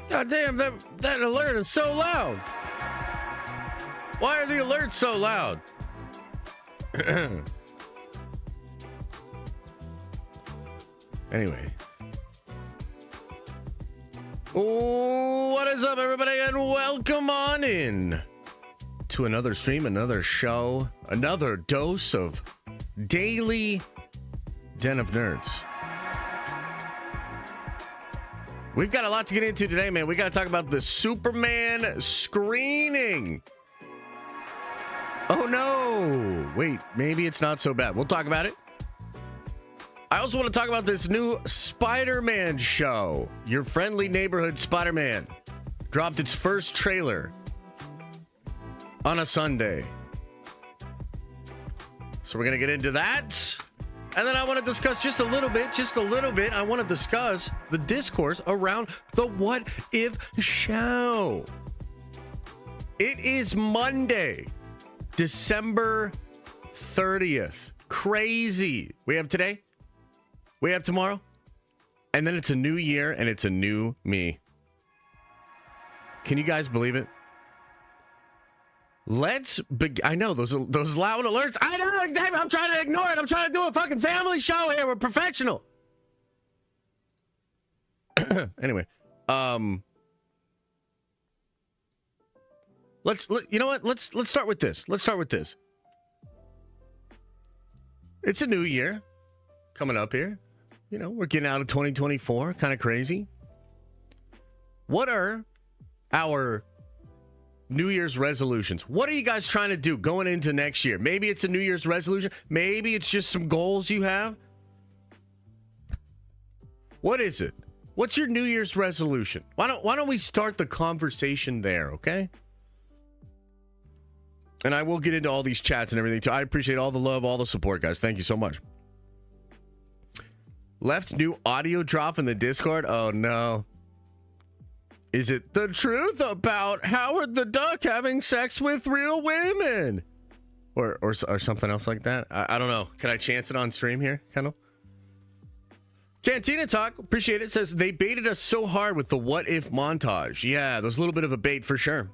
God damn, that alert is so loud. Why are the alerts so loud? Anyway. What is up, everybody, and welcome on in to another stream, another show, another dose of daily Den of Nerds. We've got a lot to get into today, man. We got to talk about the Superman screening. Oh, no. Wait, maybe it's not so bad. We'll talk about it. I also want to talk about this new Spider-Man show. Your Friendly Neighborhood Spider-Man dropped its first trailer on a Sunday. So we're going to get into that. And then I want to discuss just a little bit. I want to discuss the discourse around the What If show. It is Monday, December 30th. Crazy. We have today. We have tomorrow. And then it's a new year and it's a new me. Can you guys believe it? Let's begin. I know those loud alerts. I know exactly. I'm trying to ignore it. I'm trying to do a fucking family show here. We're professional. Anyway, you know what? Let's start with this. It's a new year coming up here. You know, we're getting out of 2024. Kind of crazy. What are our New Year's resolutions? What are you guys trying to do going into next year? Maybe it's a New Year's resolution. Maybe it's just some goals you have. What is it? What's your New Year's resolution? Why don't we start the conversation there, okay? And I will get into all these chats and everything too. I appreciate all the love, all the support, guys. Thank you so much. Left new audio drop in the Discord. Oh no. Is it the truth about Howard the Duck having sex with real women? Or something else like that? I don't know. Can I chance it on stream here, Kendall? Cantina Talk, appreciate it. Says, they baited us so hard with the what if montage. Yeah, there's a little bit of a bait for sure.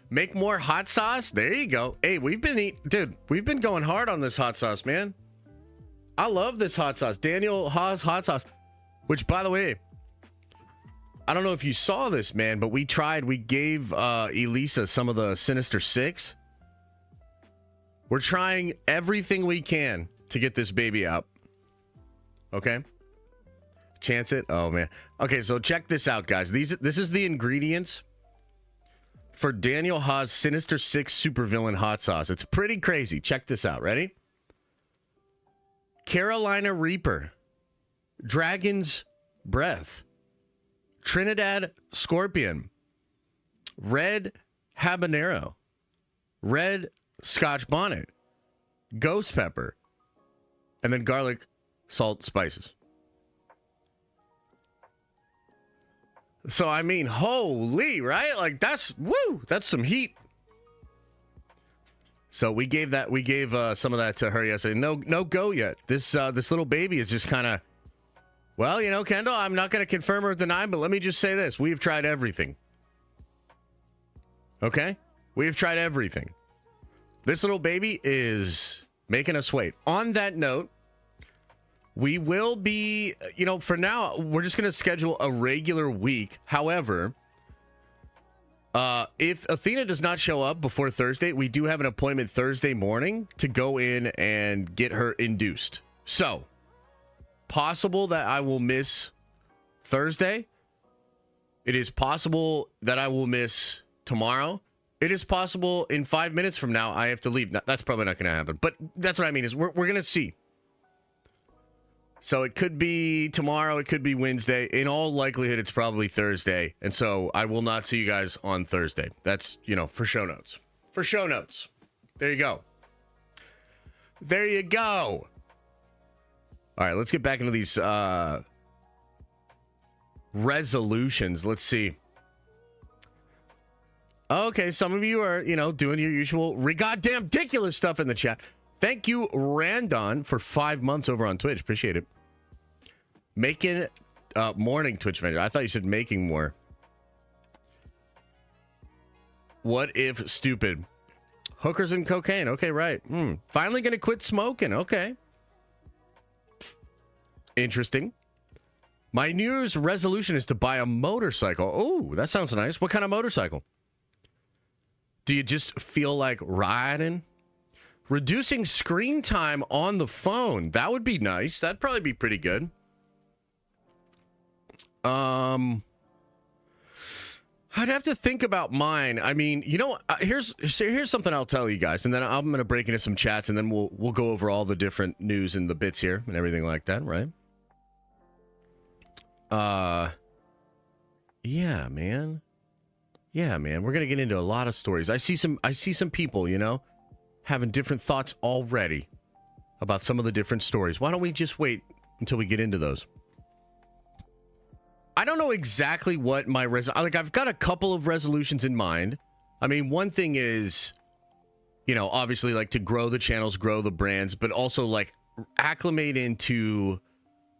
Make more hot sauce? There you go. Hey, we've been going hard on this hot sauce, man. I love this hot sauce. Daniel Haas hot sauce. Which, by the way, I don't know if you saw this, man, but we gave Elisa some of the Sinister Six. We're trying everything we can to get this baby out. Okay? Chance it? Oh, man. Okay, so check this out, guys. This is the ingredients for Daniel Haas Sinister Six supervillain hot sauce. It's pretty crazy. Check this out. Ready? Carolina Reaper. Dragon's Breath. Trinidad Scorpion, Red Habanero, Red Scotch Bonnet, Ghost Pepper, and then garlic, salt, spices. So, I mean, holy, right? Like, that's some heat. So we gave some of that to her yesterday. No go yet. This little baby is just kind of, well, you know, Kendall, I'm not going to confirm or deny, but let me just say this. We've tried everything. Okay? We've tried everything. This little baby is making us wait. On that note, we will be, you know, for now, we're just going to schedule a regular week. However, if Athena does not show up before Thursday, we do have an appointment Thursday morning to go in and get her induced. So, possible that I will miss Thursday. It is possible that I will miss tomorrow. It is possible in 5 minutes from now I have to leave. That's probably not going to happen. But that's what I mean is we're going to see. So it could be tomorrow. It could be Wednesday. In all likelihood, it's probably Thursday. And so I will not see you guys on Thursday. That's, you know, for show notes. For show notes. There you go. There you go. All right, let's get back into these resolutions. Let's see. Okay, some of you are, you know, doing your usual goddamn ridiculous stuff in the chat. Thank you, Randon, for 5 months over on Twitch. Appreciate it. Making morning Twitch vendor. I thought you said making more. What if stupid? Hookers and cocaine. Okay, right. Finally gonna quit smoking. Okay. Interesting. My New Year's resolution is to buy a motorcycle. Oh, that sounds nice. What kind of motorcycle? Do you just feel like riding? Reducing screen time on the phone. That would be nice. That'd probably be pretty good. I'd have to think about mine. I mean, you know, here's something I'll tell you guys, and then I'm going to break into some chats, and then we'll go over all the different news and the bits here and everything like that, right? Yeah, man. We're going to get into a lot of stories. I see some people, you know, having different thoughts already about some of the different stories. Why don't we just wait until we get into those? I don't know exactly what my I've got a couple of resolutions in mind. I mean, one thing is, you know, obviously like to grow the channels, grow the brands, but also like acclimate into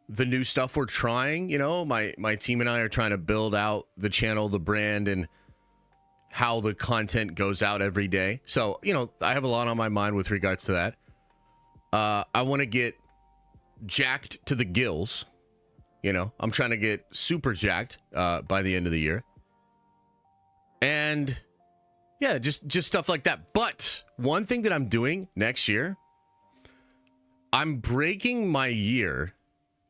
the new stuff we're trying. You know, my team and I are trying to build out the channel, the brand, and how the content goes out every day. So, you know, I have a lot on my mind with regards to that. I want to get jacked to the gills. You know, I'm trying to get super jacked by the end of the year. And yeah, just stuff like that. But one thing that I'm doing next year, I'm breaking my year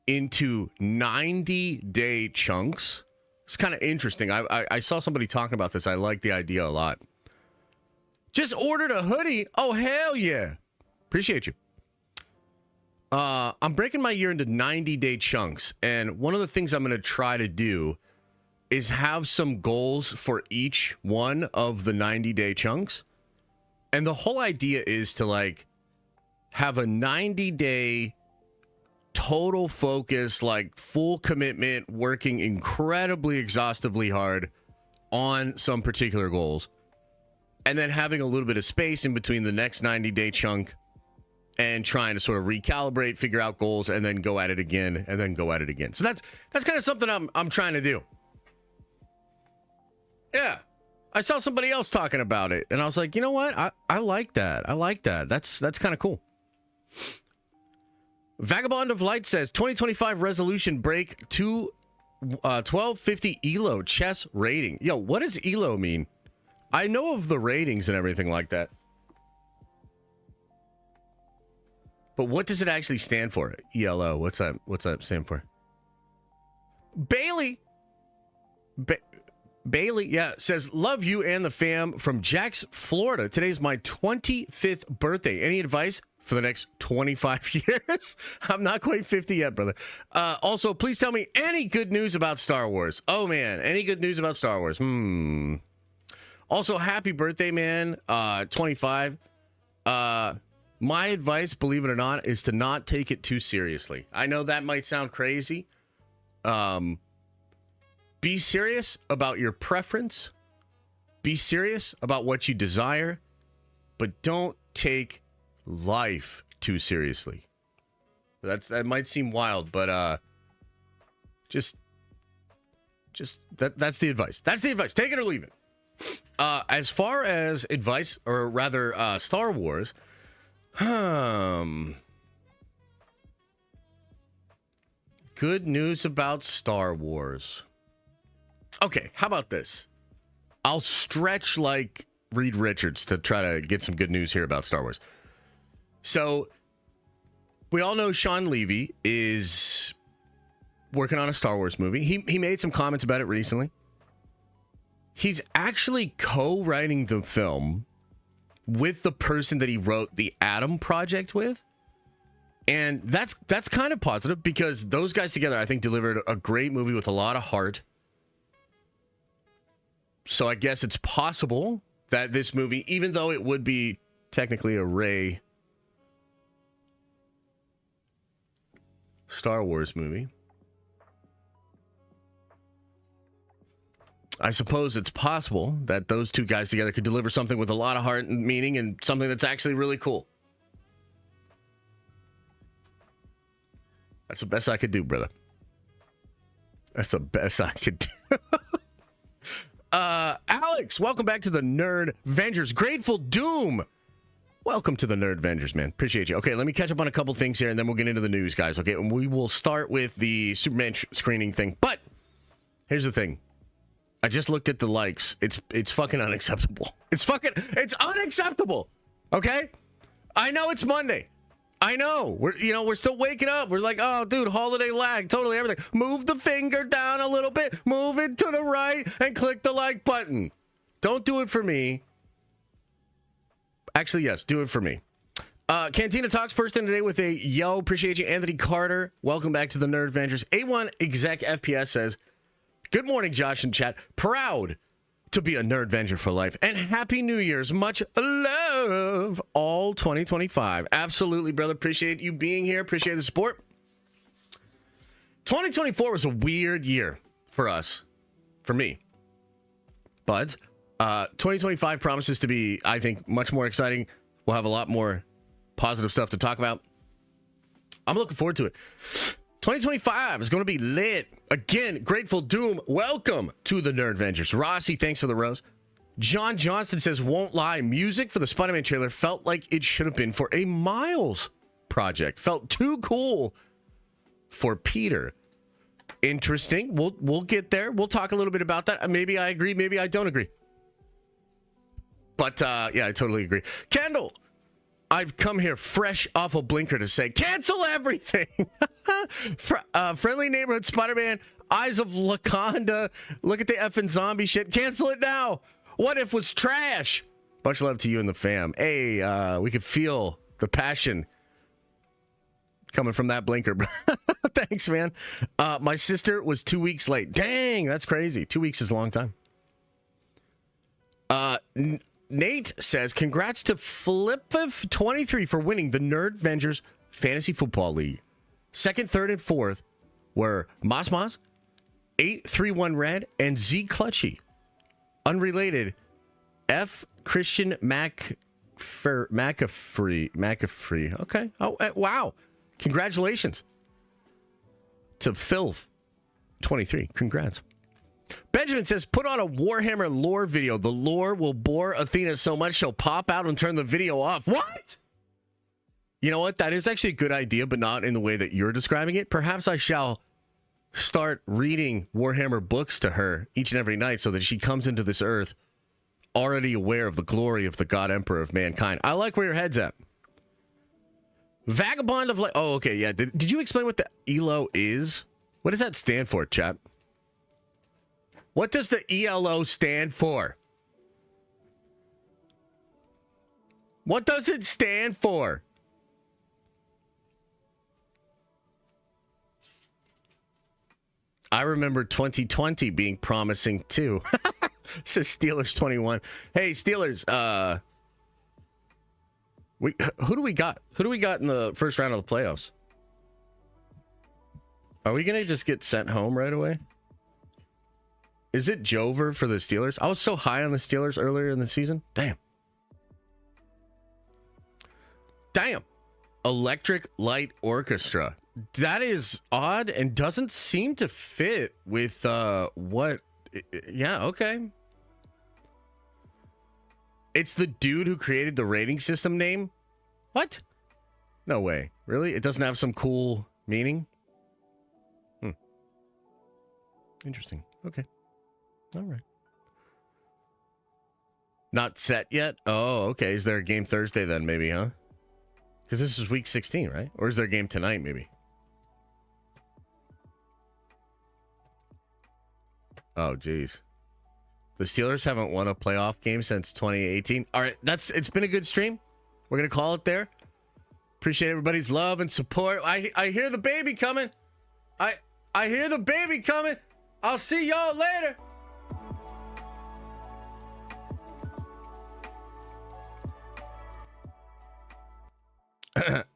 into 90-day chunks. It's kind of interesting. I saw somebody talking about this. I like the idea a lot. Just ordered a hoodie. Oh, hell yeah. Appreciate you. I'm breaking my year into 90-day chunks, and one of the things I'm going to try to do is have some goals for each one of the 90-day chunks. And the whole idea is to like have a 90-day total focus, like full commitment, working incredibly exhaustively hard on some particular goals, and then having a little bit of space in between the next 90-day chunk and trying to sort of recalibrate, figure out goals, and then go at it again, and then go at it again. So that's kind of something I'm trying to do. Yeah. I saw somebody else talking about it, and I was like, you know what? I like that. I like that. That's kind of cool. Vagabond of Light says, 2025 resolution break to 1250 ELO chess rating. Yo, what does ELO mean? I know of the ratings and everything like that. But what does it actually stand for? ELO. What's that stand for? Bailey. Bailey, yeah, says, love you and the fam from Jax, Florida. Today's my 25th birthday. Any advice for the next 25 years? I'm not quite 50 yet, brother. Also, please tell me any good news about Star Wars. Oh, man. Any good news about Star Wars? Also, happy birthday, man. 25. My advice, believe it or not, is to not take it too seriously. I know that might sound crazy. Be serious about your preference. Be serious about what you desire. But don't take life too seriously. That might seem wild, but just that's the advice. That's the advice. Take it or leave it. As far as advice, or rather Star Wars, good news about Star Wars. Okay, how about this? I'll stretch like Reed Richards to try to get some good news here about Star Wars. So, we all know Sean Levy is working on a Star Wars movie. He made some comments about it recently. He's actually co-writing the film with the person that he wrote the Adam Project with. And that's kind of positive, because those guys together, I think, delivered a great movie with a lot of heart. So I guess it's possible that this movie, even though it would be technically a Rey Star Wars movie, I suppose it's possible that those two guys together could deliver something with a lot of heart and meaning, and something that's actually really cool. That's the best I could do, brother. That's the best I could do. Alex, welcome back to the Nerd Vengers. Grateful Doom. Welcome to the Nerd Vengers, man. Appreciate you. Okay, let me catch up on a couple things here, and then we'll get into the news, guys. Okay, and we will start with the Superman screening thing. But here's the thing. I just looked at the likes. It's fucking unacceptable. It's unacceptable. Okay? I know it's Monday. I know. We're still waking up. We're like, oh, dude, holiday lag, totally everything. Move the finger down a little bit, move it to the right, and click the like button. Don't do it for me. Actually, yes, do it for me. Cantina Talks first in today with a yo. Appreciate you, Anthony Carter. Welcome back to the Nerd Vengers. A1 Exec FPS says, good morning, Josh and chat. Proud to be a Nerd Venger for life. And Happy New Year's. Much love all 2025. Absolutely, brother. Appreciate you being here. Appreciate the support. 2024 was a weird year for us. For me. But 2025 promises to be, I think, much more exciting. We'll have a lot more positive stuff to talk about. I'm looking forward to it. 2025 is going to be lit. Again, Grateful Doom, welcome to the Nerd Vengers. Rossi, thanks for the rose. John Johnston says, won't lie, music for the Spider-Man trailer felt like it should have been for a Miles project. Felt too cool for Peter. Interesting. We'll get there. We'll talk a little bit about that. Maybe I agree, maybe I don't agree. But, yeah, I totally agree. Kendall, I've come here fresh off a blinker to say, cancel everything. Friendly Neighborhood Spider-Man, Eyes of Lakonda, look at the effing zombie shit. Cancel it now. What If was trash. Much love to you and the fam. Hey, we could feel the passion coming from that blinker. Thanks, man. My sister was 2 weeks late. Dang, that's crazy. 2 weeks is a long time. Nate says, congrats to Flip23 for winning the Nerd Vengers Fantasy Football League. Second, third, and fourth were Mosmos, 831 Red, and Z Clutchy. Unrelated, F. Christian McAfee. Okay. Oh, wow. Congratulations to Filth23. Congrats. Benjamin says, put on a Warhammer lore video. The lore will bore Athena so much she'll pop out and turn the video off. What? You know what? That is actually a good idea, but not in the way that you're describing it. Perhaps I shall start reading Warhammer books to her each and every night so that she comes into this earth already aware of the glory of the God Emperor of mankind. I like where your head's at. Vagabond of Light. Oh, okay, yeah. Did you explain what the ELO is? What does that stand for, chap? What does the ELO stand for? What does it stand for? I remember 2020 being promising too. Says Steelers 21. Hey, Steelers, who do we got? Who do we got in the first round of the playoffs? Are we gonna just get sent home right away? Is it Jover for the Steelers? I was so high on the Steelers earlier in the season. Damn. Electric Light Orchestra. That is odd and doesn't seem to fit with what. Yeah, okay. It's the dude who created the rating system name? What? No way. Really? It doesn't have some cool meaning? Interesting. Okay. All right. Not set yet? Oh, okay. Is there a game Thursday then, maybe, huh? Because this is week 16, right? Or is there a game tonight, maybe? Oh, geez. The Steelers haven't won a playoff game since 2018. All right, it's been a good stream. We're going to call it there. Appreciate everybody's love and support. I hear the baby coming. I hear the baby coming. I'll see y'all later.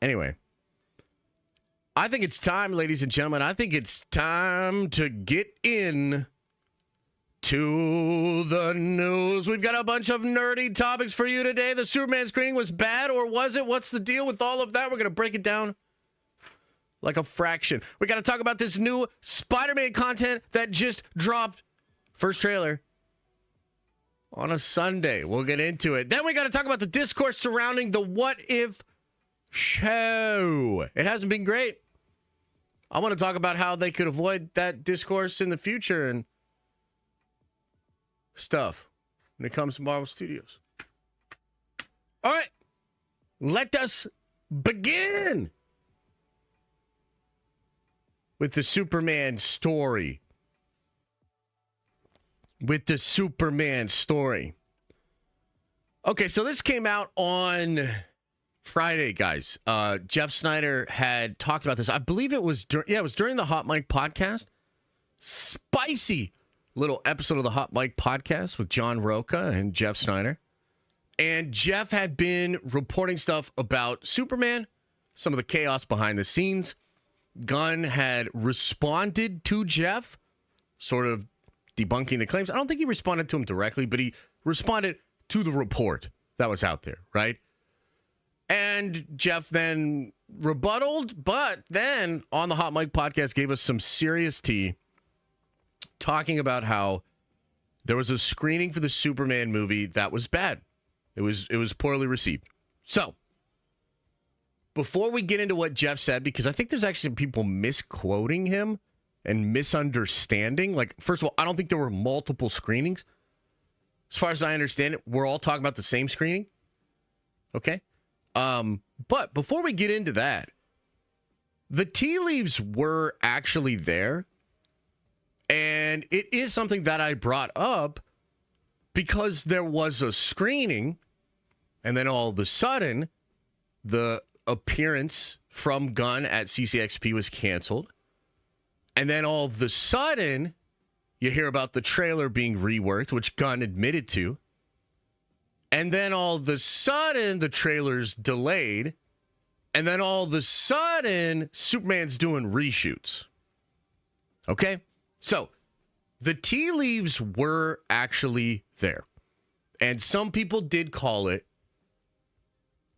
Anyway, I think it's time, ladies and gentlemen. I think it's time to get in to the news. We've got a bunch of nerdy topics for you today. The Superman screening was bad, or was it? What's the deal with all of that? We're going to break it down like a fraction. We got to talk about this new Spider-Man content that just dropped. First trailer on a Sunday. We'll get into it. Then we got to talk about the discourse surrounding the What If show. It hasn't been great. I want to talk about how they could avoid that discourse in the future and stuff when it comes to Marvel Studios. All right. Let us begin with the Superman story. Okay, so this came out on Friday, guys. Jeff Snyder had talked about this. I believe it was during the Hot Mic podcast. Spicy little episode of the Hot Mic podcast with John Roca and Jeff Snyder. And Jeff had been reporting stuff about Superman, some of the chaos behind the scenes. Gunn had responded to Jeff, sort of debunking the claims. I don't think he responded to him directly, but he responded to the report that was out there, right? And Jeff then rebutted, but then on the Hot Mic podcast gave us some serious tea, talking about how there was a screening for the Superman movie that was bad. It was poorly received. So, before we get into what Jeff said, because I think there's actually people misquoting him and misunderstanding. Like, first of all, I don't think there were multiple screenings. As far as I understand it, we're all talking about the same screening. Okay? But before we get into that, the tea leaves were actually there. And it is something that I brought up because there was a screening, and then all of a sudden, the appearance from Gunn at CCXP was canceled. And then all of a sudden, you hear about the trailer being reworked, which Gunn admitted to. And then all of a sudden, the trailer's delayed. And then all of a sudden, Superman's doing reshoots. Okay? So, the tea leaves were actually there. And some people did call it.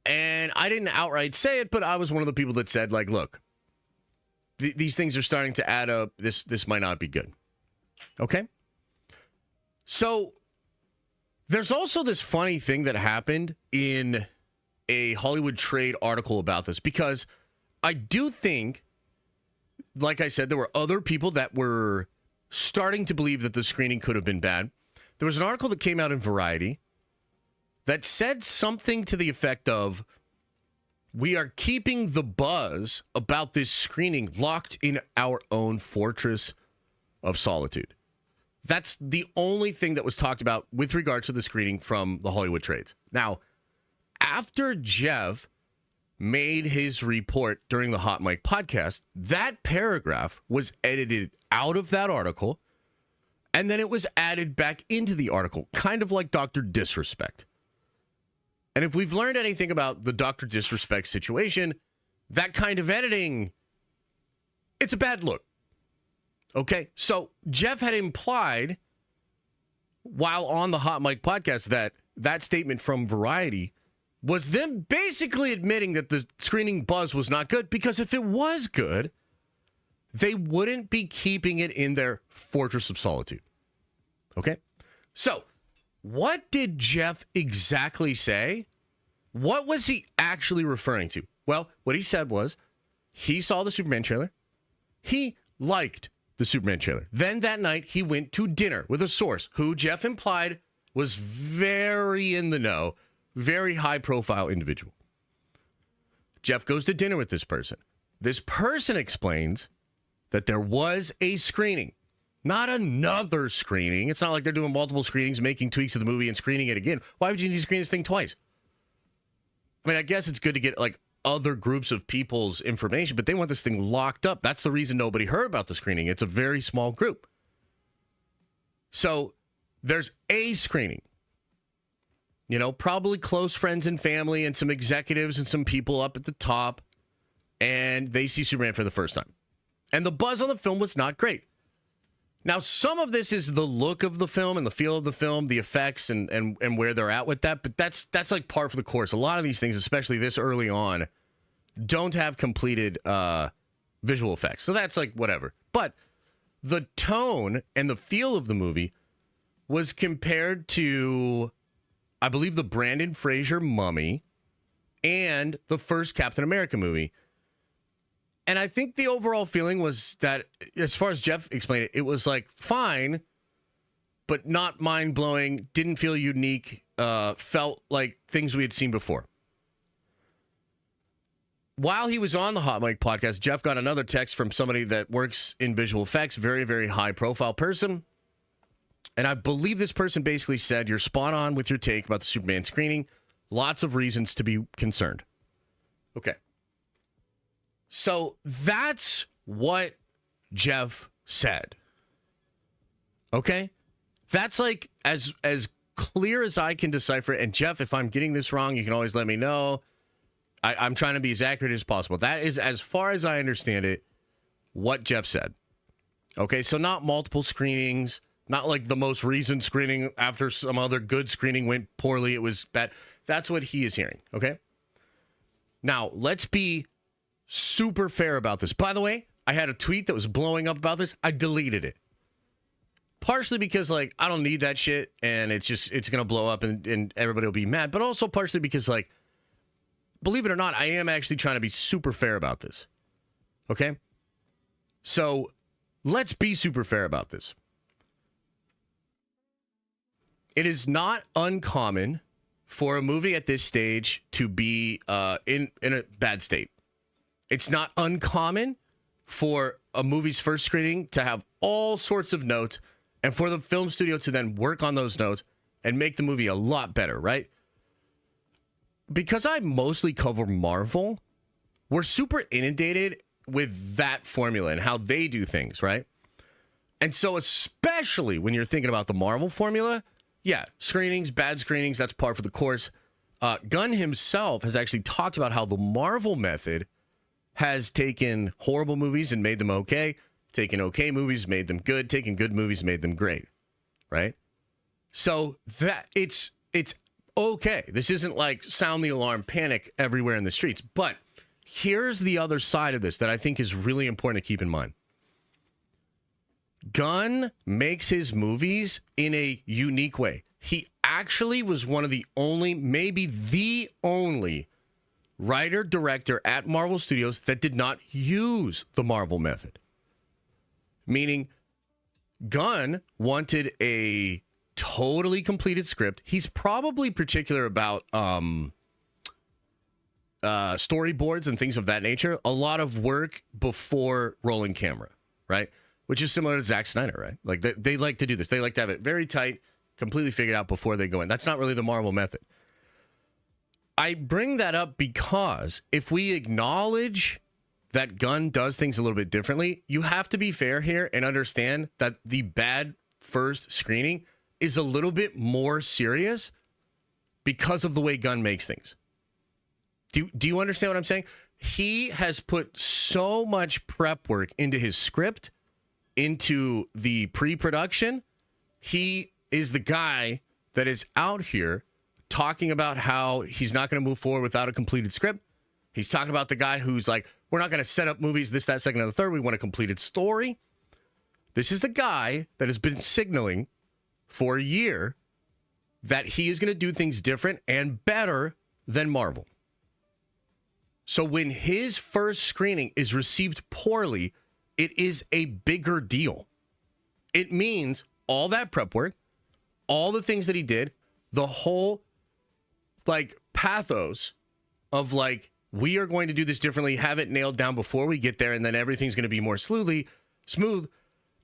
And I didn't outright say it, but I was one of the people that said, like, look, these things are starting to add up. This might not be good. Okay? So, there's also this funny thing that happened in a Hollywood Trade article about this, because I do think, like I said, there were other people that were starting to believe that the screening could have been bad. There was an article that came out in Variety that said something to the effect of, we are keeping the buzz about this screening locked in our own fortress of solitude. That's the only thing that was talked about with regards to the screening from the Hollywood Trades. Now, after Jeff made his report during the Hot Mic podcast, that paragraph was edited out of that article, and then it was added back into the article, kind of like Dr. Disrespect. And if we've learned anything about the Dr. Disrespect situation, that kind of editing, it's a bad look. Okay, so Jeff had implied while on the Hot Mic podcast that statement from Variety was them basically admitting that the screening buzz was not good, because if it was good, they wouldn't be keeping it in their fortress of solitude. Okay, so what did Jeff exactly say? What was he actually referring to? Well, what he said was he saw the Superman trailer. He liked the Superman trailer. Then that night, he went to dinner with a source who Jeff implied was very in the know, very high-profile individual. Jeff goes to dinner with this person. This person explains that there was a screening, not another screening. It's not like they're doing multiple screenings, making tweaks of the movie and screening it again. Why would you need to screen this thing twice? I mean, I guess it's good to get, like, other groups of people's information, but they want this thing locked up. That's the reason nobody heard about the screening. It's a very small group. So there's a screening. You know, probably close friends and family and some executives and some people up at the top, and they see Superman for the first time. And the buzz on the film was not great. Now, some of this is the look of the film and the feel of the film, the effects and where they're at with that, but that's like par for the course. A lot of these things, especially this early on, don't have completed visual effects. So that's like whatever. But the tone and the feel of the movie was compared to, I believe, the Brandon Fraser Mummy and the first Captain America movie. And I think the overall feeling was that, as far as Jeff explained it, it was like fine, but not mind-blowing, didn't feel unique, felt like things we had seen before. While he was on the Hot Mic podcast, Jeff got another text from somebody that works in visual effects, very, very high-profile person. And I believe this person basically said, you're spot on with your take about the Superman screening. Lots of reasons to be concerned. Okay. So that's what Jeff said. Okay? That's like as clear as I can decipher it. And Jeff, if I'm getting this wrong, you can always let me know. I'm trying to be as accurate as possible. That is, as far as I understand it, what Jeff said. Okay, so not multiple screenings, not like the most recent screening after some other good screening went poorly, it was bad. That's what he is hearing, okay? Now, let's be super fair about this. By the way, I had a tweet that was blowing up about this. I deleted it. Partially because, like, I don't need that shit, and it's going to blow up, and everybody will be mad. But also partially because, like, believe it or not, I am actually trying to be super fair about this. Okay? So, let's be super fair about this. It is not uncommon for a movie at this stage to be in a bad state. It's not uncommon for a movie's first screening to have all sorts of notes and for the film studio to then work on those notes and make the movie a lot better, right? Because I mostly cover Marvel, we're super inundated with that formula and how they do things, right? And so especially when you're thinking about the Marvel formula, yeah, screenings, bad screenings, that's par for the course. Gunn himself has actually talked about how the Marvel method has taken horrible movies and made them okay, taken okay movies, made them good, taken good movies, made them great, right? So that it's okay. This isn't like sound the alarm, panic everywhere in the streets. But here's the other side of this that I think is really important to keep in mind. Gunn makes his movies in a unique way. He actually was one of the only, maybe the only writer-director at Marvel Studios that did not use the Marvel method. Meaning, Gunn wanted a totally completed script. He's probably particular about storyboards and things of that nature. A lot of work before rolling camera, right? Which is similar to Zack Snyder, right? Like they like to do this. They like to have it very tight, completely figured out before they go in. That's not really the Marvel method. I bring that up because if we acknowledge that Gunn does things a little bit differently, you have to be fair here and understand that the bad first screening is a little bit more serious because of the way Gunn makes things. Do you understand what I'm saying? He has put so much prep work into his script, into the pre-production. He is the guy that is out here talking about how he's not going to move forward without a completed script. He's talking about the guy who's like, we're not going to set up movies this, that, second, and the third. We want a completed story. This is the guy that has been signaling for a year that he is going to do things different and better than Marvel. So when his first screening is received poorly, it is a bigger deal. It means all that prep work, all the things that he did, the whole like pathos of like, we are going to do this differently, have it nailed down before we get there, and then everything's going to be more smooth.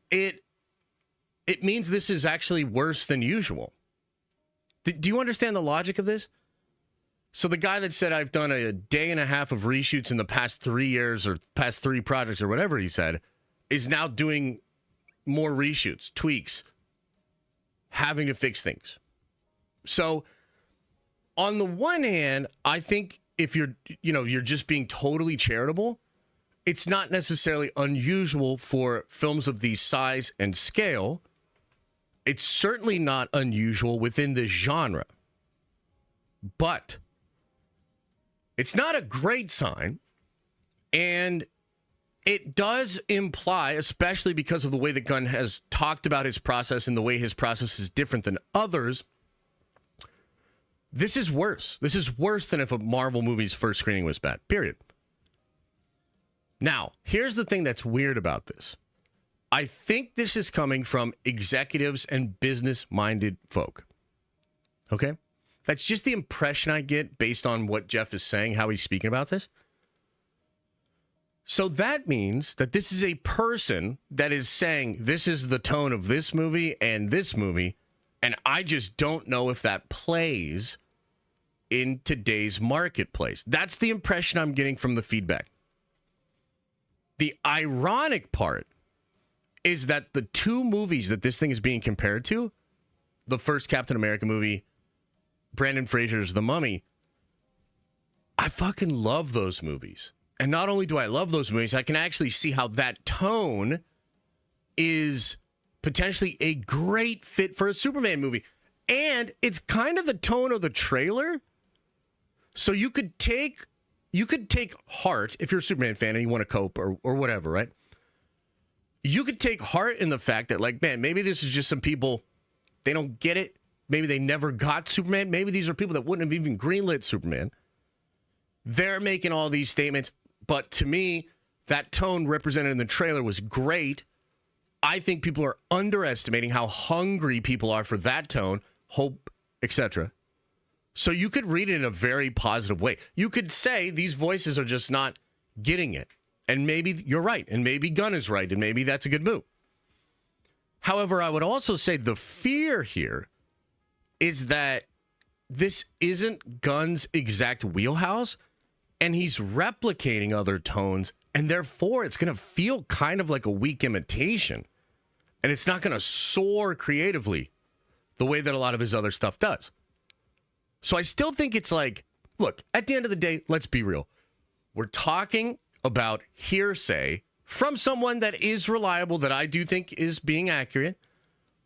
It means this is actually worse than usual. Do you understand the logic of this? So the guy that said, I've done a day and a half of reshoots in the past 3 years or past 3 projects or whatever he said, is now doing more reshoots, tweaks, having to fix things. So on the one hand, I think if you're just being totally charitable, it's not necessarily unusual for films of the size and scale. It's certainly not unusual within this genre. But it's not a great sign, and it does imply, especially because of the way that Gunn has talked about his process and the way his process is different than others, this is worse. This is worse than if a Marvel movie's first screening was bad, period. Now, here's the thing that's weird about this. I think this is coming from executives and business-minded folk. Okay? That's just the impression I get based on what Jeff is saying, how he's speaking about this. So that means that this is a person that is saying, this is the tone of this movie, and I just don't know if that plays in today's marketplace. That's the impression I'm getting from the feedback. The ironic part is that the two movies that this thing is being compared to, the first Captain America movie, Brandon Fraser's The Mummy, I fucking love those movies. And not only do I love those movies, I can actually see how that tone is potentially a great fit for a Superman movie. And it's kind of the tone of the trailer. So you could take heart, if you're a Superman fan and you want to cope or whatever, right? You could take heart in the fact that, like, man, maybe this is just some people, they don't get it. Maybe they never got Superman. Maybe these are people that wouldn't have even greenlit Superman. They're making all these statements. But to me, that tone represented in the trailer was great. I think people are underestimating how hungry people are for that tone, hope, etc. So you could read it in a very positive way. You could say these voices are just not getting it. And maybe you're right. And maybe Gunn is right. And maybe that's a good move. However, I would also say the fear here is that this isn't Gunn's exact wheelhouse. And he's replicating other tones, and therefore it's going to feel kind of like a weak imitation. And it's not going to soar creatively the way that a lot of his other stuff does. So I still think it's like, look, at the end of the day, let's be real. We're talking about hearsay from someone that is reliable, that I do think is being accurate,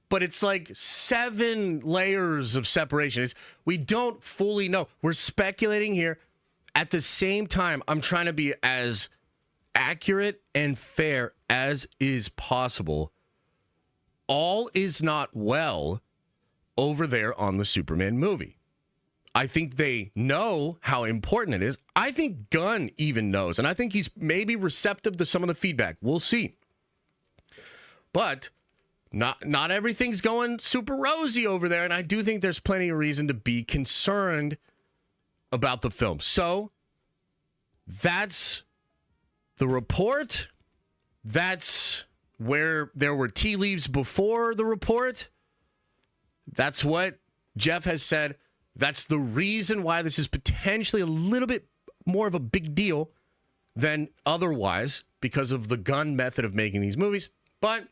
but it's like 7 layers of separation. We don't fully know. We're speculating here. At the same time, I'm trying to be as accurate and fair as is possible. All is not well over there on the Superman movie. I think they know how important it is. I think Gunn even knows, and I think he's maybe receptive to some of the feedback. We'll see. But not everything's going super rosy over there, and I do think there's plenty of reason to be concerned about the film. So that's the report. That's where there were tea leaves before the report. That's what Jeff has said. That's the reason why this is potentially a little bit more of a big deal than otherwise, because of the Gunn method of making these movies. But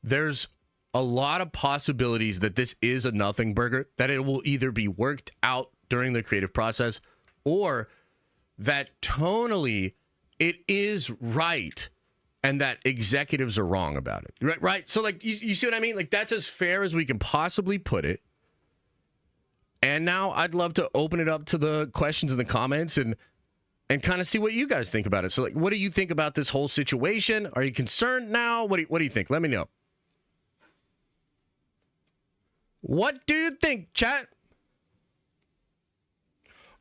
there's a lot of possibilities that this is a nothing burger, that it will either be worked out during the creative process, or that tonally it is right and that executives are wrong about it. Right? So, like, you see what I mean? Like, that's as fair as we can possibly put it. And now I'd love to open it up to the questions in the comments and kind of see what you guys think about it. So, like, what do you think about this whole situation? Are you concerned now? What do you think? Let me know. What do you think, chat?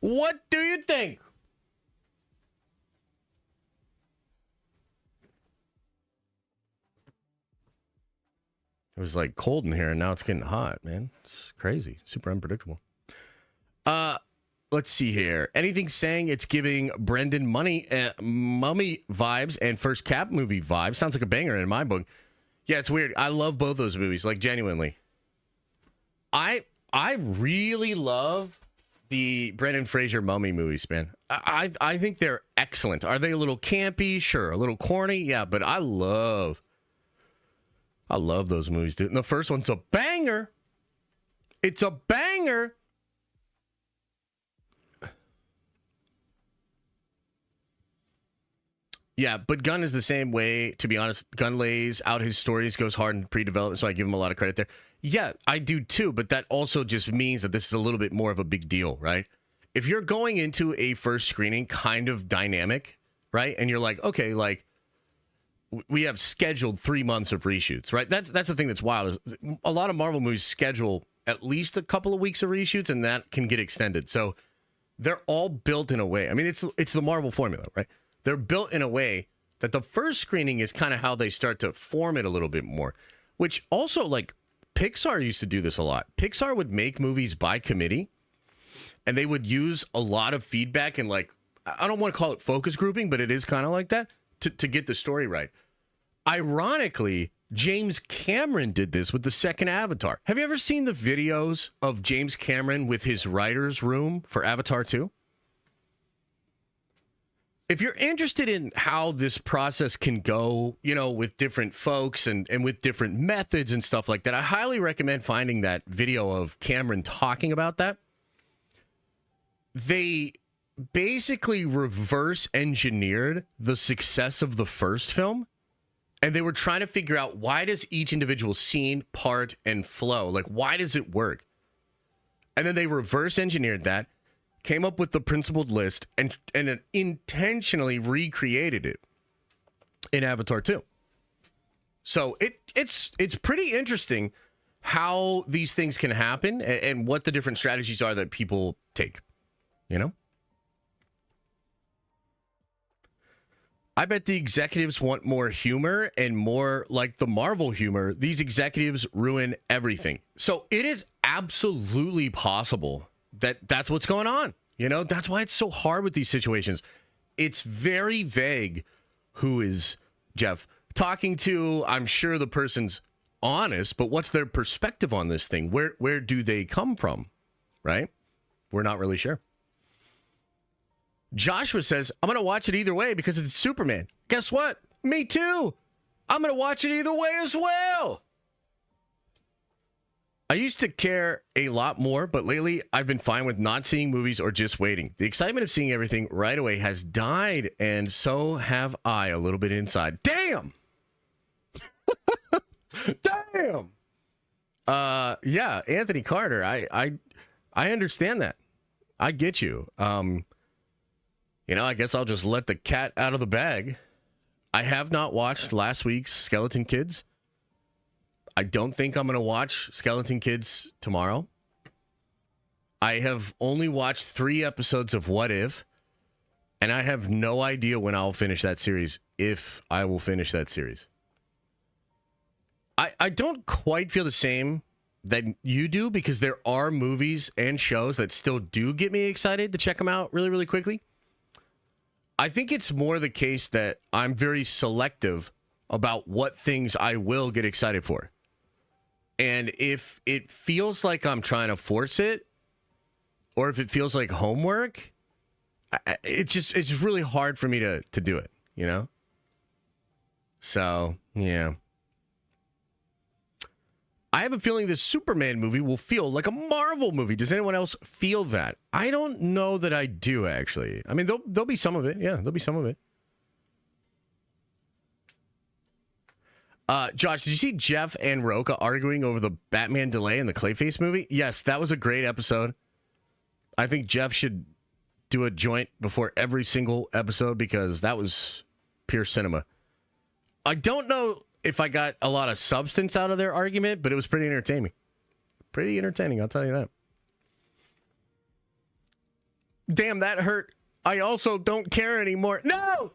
What do you think? It was like cold in here and now it's getting hot, man. It's crazy. Super unpredictable. Let's see here. Anything saying it's giving Brendan Mummy vibes and First Cap movie vibes. Sounds like a banger in my book. Yeah, it's weird. I love both those movies, like, genuinely. I really love the Brendan Fraser Mummy movies, man. I think they're excellent. Are they a little campy? Sure. A little corny? Yeah, but I love those movies, dude. And the first one's a banger. It's a banger. Yeah, but Gunn is the same way, to be honest. Gunn lays out his stories, goes hard in pre-development, so I give him a lot of credit there. Yeah, I do too, but that also just means that this is a little bit more of a big deal, right? If you're going into a first screening kind of dynamic, right, and you're like, okay, like, we have scheduled 3 months of reshoots, right? That's the thing that's wild. Is a lot of Marvel movies schedule at least a couple of weeks of reshoots, and that can get extended. So they're all built in a way. I mean, it's the Marvel formula, right? They're built in a way that the first screening is kind of how they start to form it a little bit more, which also, like, Pixar used to do this a lot. Pixar would make movies by committee, and they would use a lot of feedback and, like, I don't want to call it focus grouping, but it is kind of like that to get the story right. Ironically, James Cameron did this with the second Avatar. Have you ever seen the videos of James Cameron with his writer's room for Avatar 2? If you're interested in how this process can go, you know, with different folks and with different methods and stuff like that, I highly recommend finding that video of Cameron talking about that. They basically reverse engineered the success of the first film, and they were trying to figure out, why does each individual scene, part, and flow, like, why does it work? And then they reverse engineered that, came up with the principled list, and intentionally recreated it in Avatar 2. So it's pretty interesting how these things can happen and what the different strategies are that people take, you know? I bet the executives want more humor and more like the Marvel humor. These executives ruin everything. So it is absolutely possible that that's what's going on. You know, that's why it's so hard with these situations. It's very vague who is Jeff talking to. I'm sure the person's honest, but what's their perspective on this thing? Where do they come from? Right? We're not really sure. Joshua says, I'm going to watch it either way because it's Superman. Guess what? Me too. I'm going to watch it either way as well. I used to care a lot more, but lately I've been fine with not seeing movies or just waiting. The excitement of seeing everything right away has died, and so have I a little bit inside. Damn! Damn! Yeah, Anthony Carter, I understand that. I get you. You know, I guess I'll just let the cat out of the bag. I have not watched last week's Skeleton Kids. I don't think I'm going to watch Skeleton Kids tomorrow. I have only watched 3 episodes of What If, and I have no idea when I'll finish that series, if I will finish that series. I don't quite feel the same that you do, because there are movies and shows that still do get me excited to check them out really, really quickly. I think it's more the case that I'm very selective about what things I will get excited for. And if it feels like I'm trying to force it, or if it feels like homework, it's really hard for me to do it, you know? So, yeah. I have a feeling this Superman movie will feel like a Marvel movie. Does anyone else feel that? I don't know that I do, actually. I mean, there'll be some of it. Yeah, there'll be some of it. Josh, did you see Jeff and Roka arguing over the Batman delay in the Clayface movie? Yes, that was a great episode. I think Jeff should do a joint before every single episode, because that was pure cinema. I don't know if I got a lot of substance out of their argument, but it was pretty entertaining. Pretty entertaining, I'll tell you that. Damn, that hurt. I also don't care anymore. No!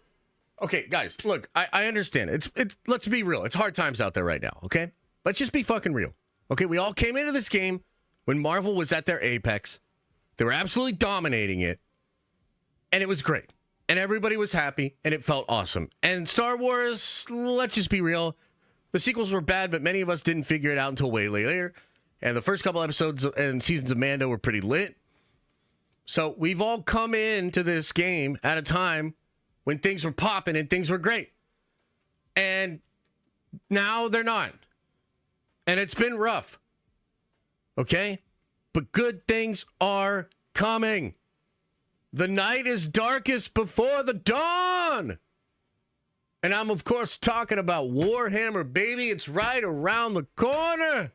Okay, guys, look, I understand. It's let's be real. It's hard times out there right now, okay? Let's just be fucking real. Okay, we all came into this game when Marvel was at their apex. They were absolutely dominating it, and it was great. And everybody was happy, and it felt awesome. And Star Wars, let's just be real, the sequels were bad, but many of us didn't figure it out until way later. And the first couple episodes and seasons of Mando were pretty lit. So we've all come into this game at a time when things were popping and things were great. And now they're not. And it's been rough. Okay? But good things are coming. The night is darkest before the dawn. And I'm, of course, talking about Warhammer, baby. It's right around the corner.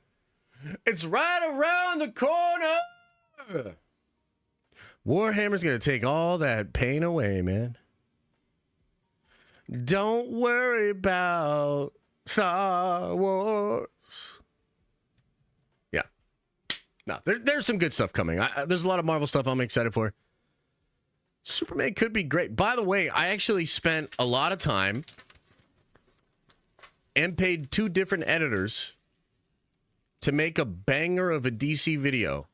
It's right around the corner. Warhammer's going to take all that pain away, man. Don't worry about Star Wars. Yeah. No, there's some good stuff coming. There's a lot of Marvel stuff I'm excited for. Superman could be great. By the way, I actually spent a lot of time and paid 2 different editors to make a banger of a DC video.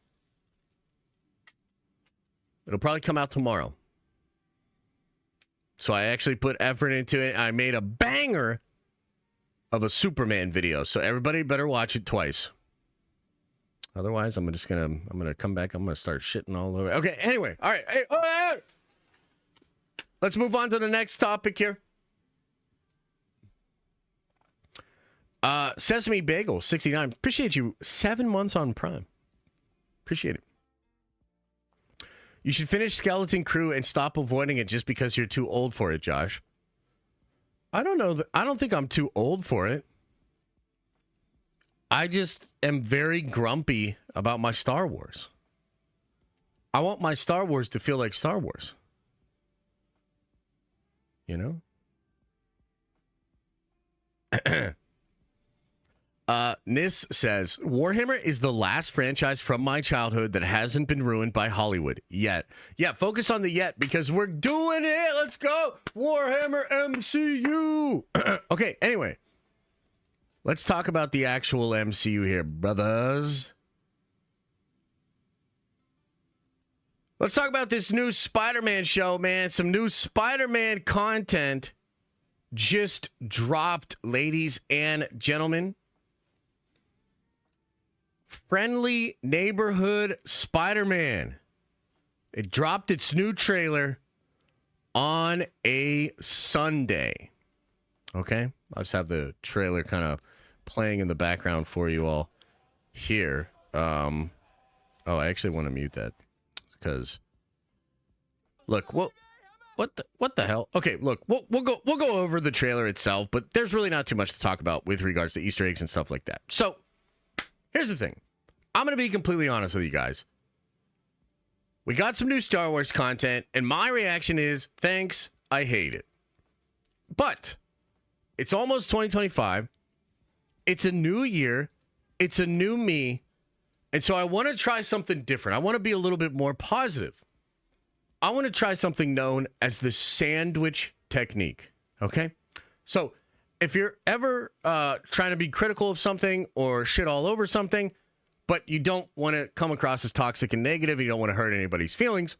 It'll probably come out tomorrow. So I actually put effort into it. I made a banger of a Superman video. So everybody better watch it twice. Otherwise, I'm gonna come back. I'm gonna start shitting all over. Okay, anyway. All right. Hey, all right. Let's move on to the next topic here. Sesame Bagel 69. Appreciate you. 7 months on Prime. Appreciate it. You should finish Skeleton Crew and stop avoiding it just because you're too old for it, Josh. I don't know. I don't think I'm too old for it. I just am very grumpy about my Star Wars. I want my Star Wars to feel like Star Wars. You know? Nis says, Warhammer is the last franchise from my childhood that hasn't been ruined by Hollywood yet. Yeah, focus on the yet because we're doing it. Let's go. Warhammer MCU. Okay, anyway. Let's talk about the actual MCU here, brothers. Let's talk about this new Spider-Man show, man. Some new Spider-Man content just dropped, ladies and gentlemen. Friendly Neighborhood Spider-Man. It dropped its new trailer on a Sunday. Okay? I'll just have the trailer kind of playing in the background for you all here. I actually want to mute that because look, what the hell? Okay, look, we'll go over the trailer itself, but there's really not too much to talk about with regards to Easter eggs and stuff like that. So, here's the thing. I'm going to be completely honest with you guys. We got some new Star Wars content, and my reaction is, thanks, I hate it. But it's almost 2025. It's a new year. It's a new me. And so I want to try something different. I want to be a little bit more positive. I want to try something known as the sandwich technique. Okay? So if you're ever trying to be critical of something or shit all over something, but you don't want to come across as toxic and negative, you don't want to hurt anybody's feelings,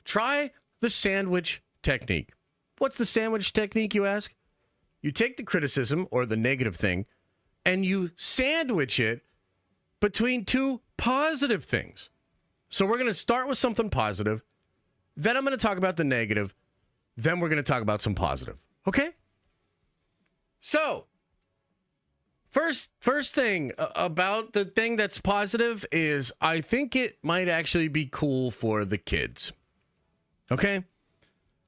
try the sandwich technique. What's the sandwich technique, you ask? You take the criticism or the negative thing and you sandwich it between 2 positive things. So we're going to start with something positive. Then I'm going to talk about the negative. Then we're going to talk about some positive. Okay? So, first thing about the thing that's positive is I think it might actually be cool for the kids. Okay?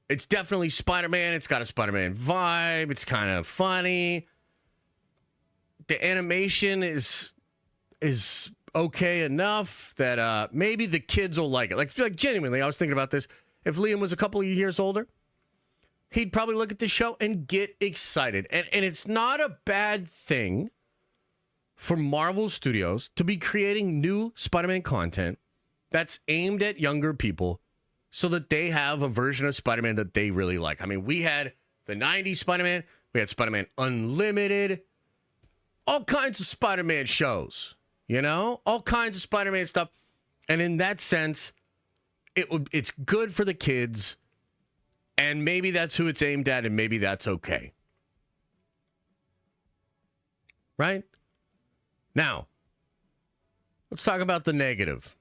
It's definitely Spider-Man. It's got a Spider-Man vibe. It's kind of funny. The animation is okay enough that maybe the kids will like it. Like genuinely, I was thinking about this. If Liam was a couple of years older, he'd probably look at the show and get excited. And it's not a bad thing for Marvel Studios to be creating new Spider-Man content that's aimed at younger people so that they have a version of Spider-Man that they really like. I mean, we had the 90s Spider-Man. We had Spider-Man Unlimited. All kinds of Spider-Man shows, you know? All kinds of Spider-Man stuff. And in that sense, it's good for the kids. And maybe that's who it's aimed at, and maybe that's okay. Right? Now, let's talk about the negative.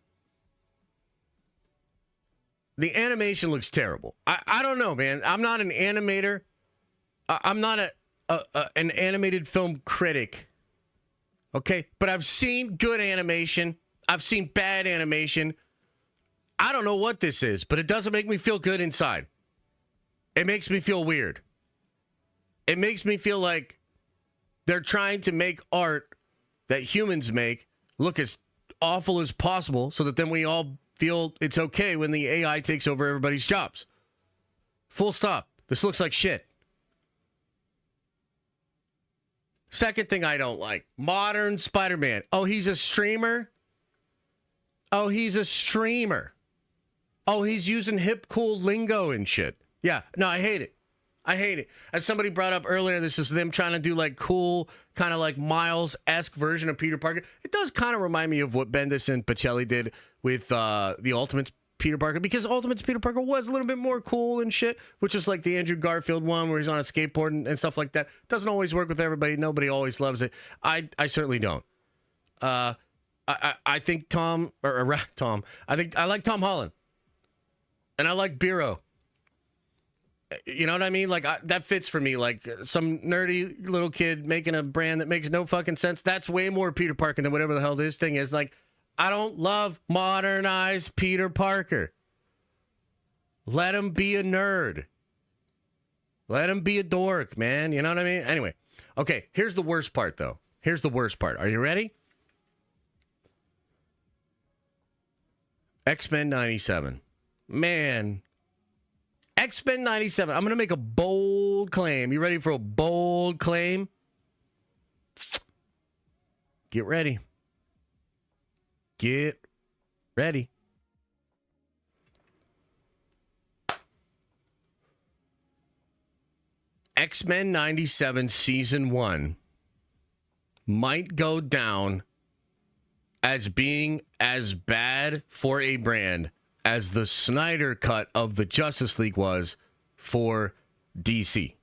The animation looks terrible. I don't know, man. I'm not an animator. I'm not an animated film critic. Okay? But I've seen good animation. I've seen bad animation. I don't know what this is, but it doesn't make me feel good inside. It makes me feel weird. It makes me feel like they're trying to make art that humans make look as awful as possible so that then we all feel it's okay when the AI takes over everybody's jobs. Full stop. This looks like shit. Second thing I don't like, modern Spider-Man. Oh, he's a streamer? Oh, he's a streamer. Oh, he's using hip, cool lingo and shit. Yeah, no, I hate it. I hate it. As somebody brought up earlier, this is them trying to do like cool, kind of like Miles-esque version of Peter Parker. It does kind of remind me of what Bendis and Pacelli did with the Ultimates Peter Parker, because Ultimates Peter Parker was a little bit more cool and shit, which is like the Andrew Garfield one where he's on a skateboard and stuff like that. Doesn't always work with everybody. Nobody always loves it. I certainly don't. I think Tom, I like Tom Holland. And I like Biro. You know what I mean? Like, that fits for me. Like, some nerdy little kid making a brand that makes no fucking sense. That's way more Peter Parker than whatever the hell this thing is. Like, I don't love modernized Peter Parker. Let him be a nerd. Let him be a dork, man. You know what I mean? Anyway. Okay, here's the worst part, though. Here's the worst part. Are you ready? X-Men 97. Man. X-Men 97. I'm going to make a bold claim. You ready for a bold claim? Get ready. Get ready. X-Men 97 Season 1 might go down as being as bad for a brand as the Snyder cut of the Justice League was for DC.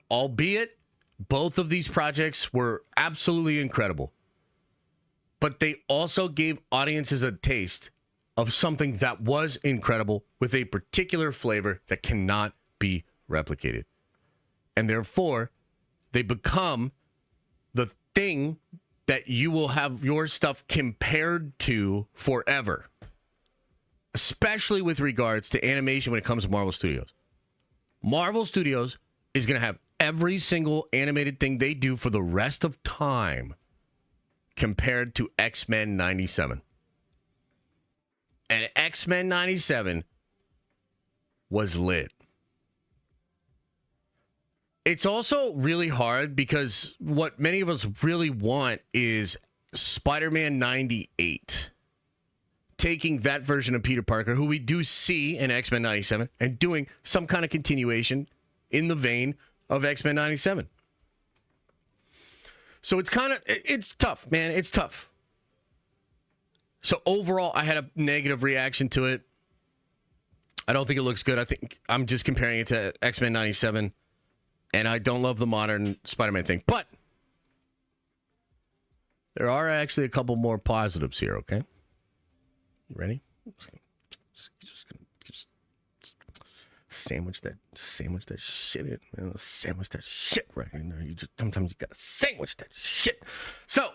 Albeit, both of these projects were absolutely incredible. But they also gave audiences a taste of something that was incredible with a particular flavor that cannot be replicated. And therefore, they become the thing that you will have your stuff compared to forever. Especially with regards to animation when it comes to Marvel Studios. Marvel Studios is going to have every single animated thing they do for the rest of time compared to X-Men 97. And X-Men 97 was lit. It's also really hard because what many of us really want is Spider-Man 98. Taking that version of Peter Parker, who we do see in X-Men 97, and doing some kind of continuation in the vein of X-Men 97. So it's tough, man. It's tough. So overall, I had a negative reaction to it. I don't think it looks good. I think I'm just comparing it to X-Men 97, and I don't love the modern Spider-Man thing. But there are actually a couple more positives here, okay? You ready? Just sandwich that shit in, man. Sandwich that shit right in there. Sometimes you gotta sandwich that shit. So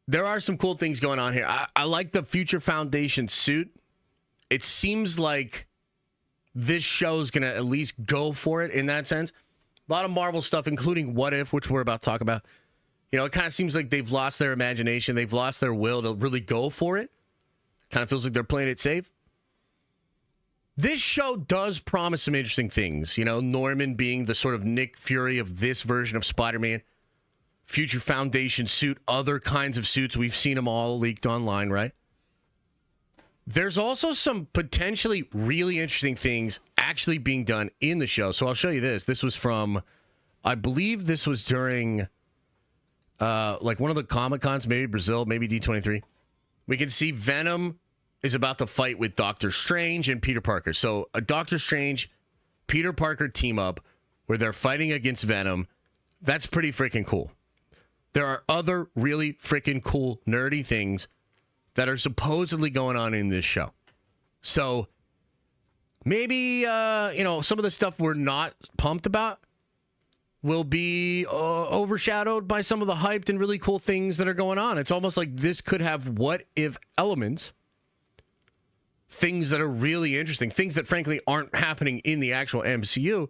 there are some cool things going on here. I like the Future Foundation suit. It seems like this show's gonna at least go for it in that sense. A lot of Marvel stuff, including What If, which we're about to talk about. You know, it kind of seems like they've lost their imagination. They've lost their will to really go for it. Kind of feels like they're playing it safe. This show does promise some interesting things. You know, Norman being the sort of Nick Fury of this version of Spider-Man. Future Foundation suit, other kinds of suits. We've seen them all leaked online, right? There's also some potentially really interesting things actually being done in the show. So I'll show you this. This was from, I believe this was during... like one of the Comic-Cons, maybe Brazil, maybe D23. We can see Venom is about to fight with Doctor Strange and Peter Parker. So a Doctor Strange, Peter Parker team up where they're fighting against Venom. That's pretty freaking cool. There are other really freaking cool, nerdy things that are supposedly going on in this show. So maybe, some of the stuff we're not pumped about will be overshadowed by some of the hyped and really cool things that are going on. It's almost like this could have what-if elements, things that are really interesting, things that, frankly, aren't happening in the actual MCU,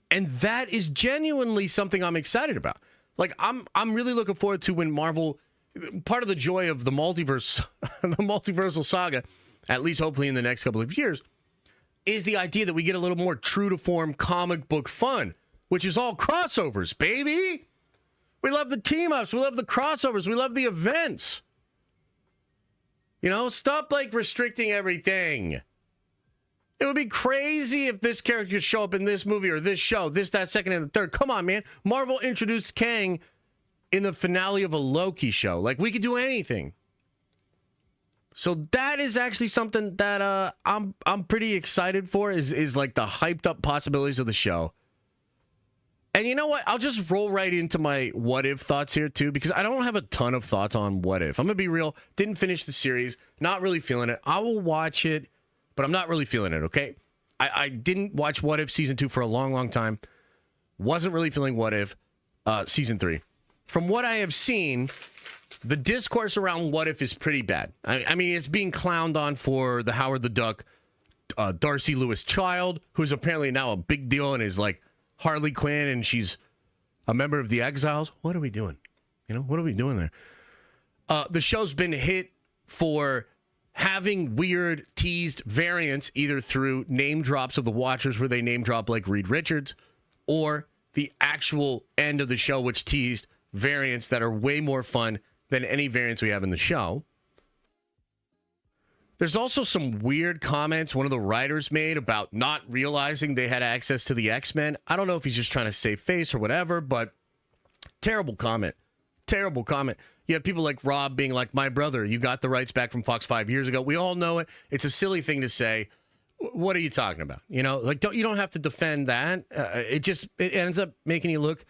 and that is genuinely something I'm excited about. Like, I'm really looking forward to when Marvel... Part of the joy of the multiverse, the multiversal saga, at least hopefully in the next couple of years, is the idea that we get a little more true-to-form comic book fun which is all crossovers, baby. We love the team-ups. We love the crossovers. We love the events. You know, stop, like, restricting everything. It would be crazy if this character could show up in this movie or this show, this, that, second, and the third. Come on, man. Marvel introduced Kang in the finale of a Loki show. Like, we could do anything. So that is actually something that I'm pretty excited for, is like the hyped up possibilities of the show. And you know what? I'll just roll right into my what if thoughts here too, because I don't have a ton of thoughts on what if. I'm going to be real. Didn't finish the series. Not really feeling it. I will watch it, but I'm not really feeling it, okay? I didn't watch What If Season 2 for a long, long time. Wasn't really feeling What If Season 3. From what I have seen, the discourse around What If is pretty bad. I mean, it's being clowned on for the Howard the Duck, Darcy Lewis child, who's apparently now a big deal and is like Harley Quinn, and she's a member of the Exiles. What are we doing? You know, what are we doing there? The show's been hit for having weird teased variants, either through name drops of the Watchers, where they name drop like Reed Richards, or the actual end of the show, which teased variants that are way more fun than any variants we have in the show. There's also some weird comments one of the writers made about not realizing they had access to the X-Men. I don't know if he's just trying to save face or whatever, but terrible comment. Terrible comment. You have people like Rob being like, my brother, you got the rights back from Fox 5 years ago. We all know it. It's a silly thing to say. What are you talking about? You know, like, you don't have to defend that. It ends up making you look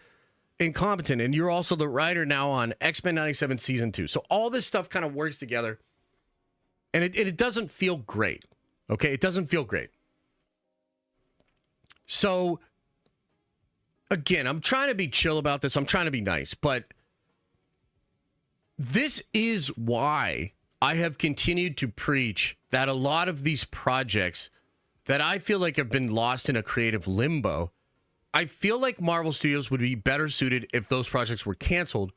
incompetent. And you're also the writer now on X-Men 97 Season 2. So all this stuff kind of works together. And it doesn't feel great. Okay? It doesn't feel great. So, again, I'm trying to be chill about this. I'm trying to be nice. But this is why I have continued to preach that a lot of these projects that I feel like have been lost in a creative limbo, I feel like Marvel Studios would be better suited if those projects were canceled.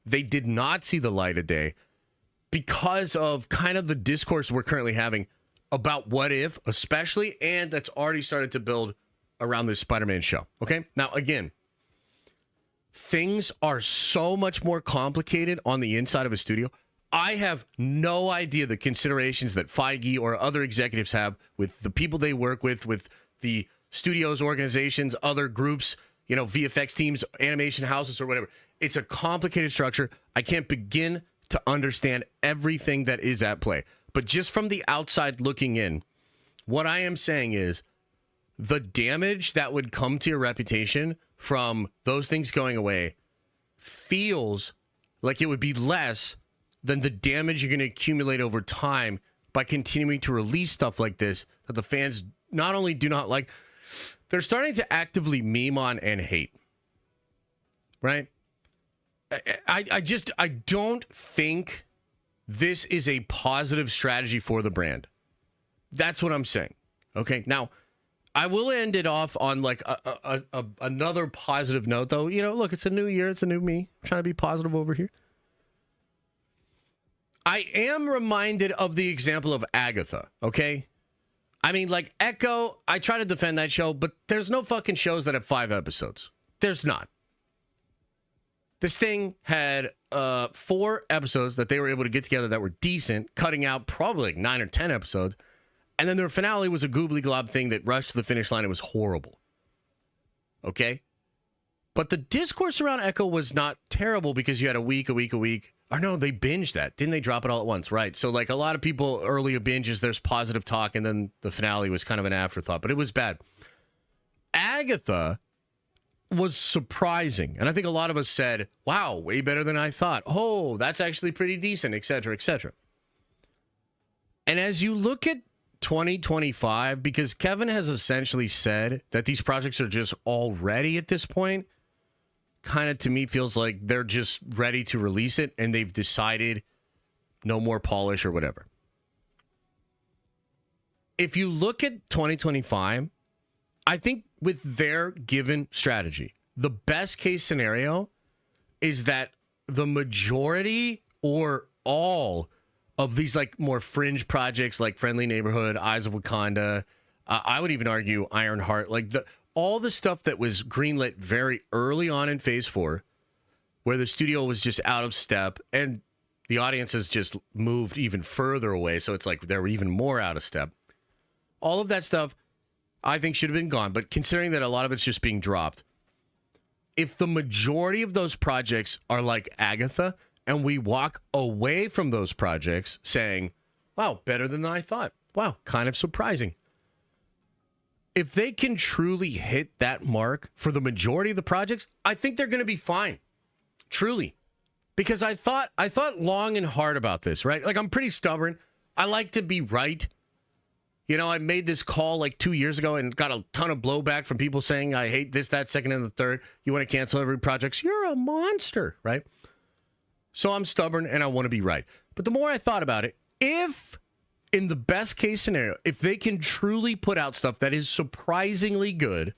They did not see the light of day because of kind of the discourse we're currently having about what if, especially, and that's already started to build around this Spider-Man show. Okay? Now, again, things are so much more complicated on the inside of a studio. I have no idea the considerations that Feige or other executives have with the people they work with the studios, organizations, other groups, you know, VFX teams, animation houses, or whatever. It's a complicated structure. I can't begin to understand everything that is at play. But just from the outside looking in, what I am saying is the damage that would come to your reputation from those things going away feels like it would be less than the damage you're going to accumulate over time by continuing to release stuff like this that the fans not only do not like, they're starting to actively meme on and hate. Right? I don't think this is a positive strategy for the brand. That's what I'm saying. Okay, now, I will end it off on like another positive note, though. You know, look, it's a new year. It's a new me. I'm trying to be positive over here. I am reminded of the example of Agatha, okay? I mean, like, Echo, I try to defend that show, but there's no fucking shows that have 5 episodes. There's not. This thing had 4 episodes that they were able to get together that were decent, cutting out probably like 9 or 10 episodes. And then their finale was a goobly glob thing that rushed to the finish line. It was horrible. Okay? But the discourse around Echo was not terrible because you had a week. Or no, they binged that. Didn't they drop it all at once? Right. So like a lot of people, earlier binges, there's positive talk, and then the finale was kind of an afterthought. But it was bad. Agatha was surprising. And I think a lot of us said, wow, way better than I thought. Oh, that's actually pretty decent, et cetera, et cetera. And as you look at 2025, because Kevin has essentially said that these projects are just already at this point, kind of to me feels like they're just ready to release it and they've decided no more polish or whatever. If you look at 2025, I think with their given strategy, the best case scenario is that the majority or all of these like more fringe projects like Friendly Neighborhood, Eyes of Wakanda, I would even argue Ironheart, like all the stuff that was greenlit very early on in Phase 4, where the studio was just out of step, and the audience has just moved even further away, so it's like they were even more out of step. All of that stuff, I think, should have been gone, but considering that a lot of it's just being dropped, if the majority of those projects are like Agatha, and we walk away from those projects saying, wow, better than I thought. Wow, kind of surprising. If they can truly hit that mark for the majority of the projects, I think they're going to be fine. Truly. Because I thought long and hard about this, right? Like, I'm pretty stubborn. I like to be right. You know, I made this call like 2 years ago and got a ton of blowback from people saying I hate this, that, second, and the third. You want to cancel every project? You're a monster, right? So I'm stubborn and I want to be right. But the more I thought about it, if in the best case scenario, if they can truly put out stuff that is surprisingly good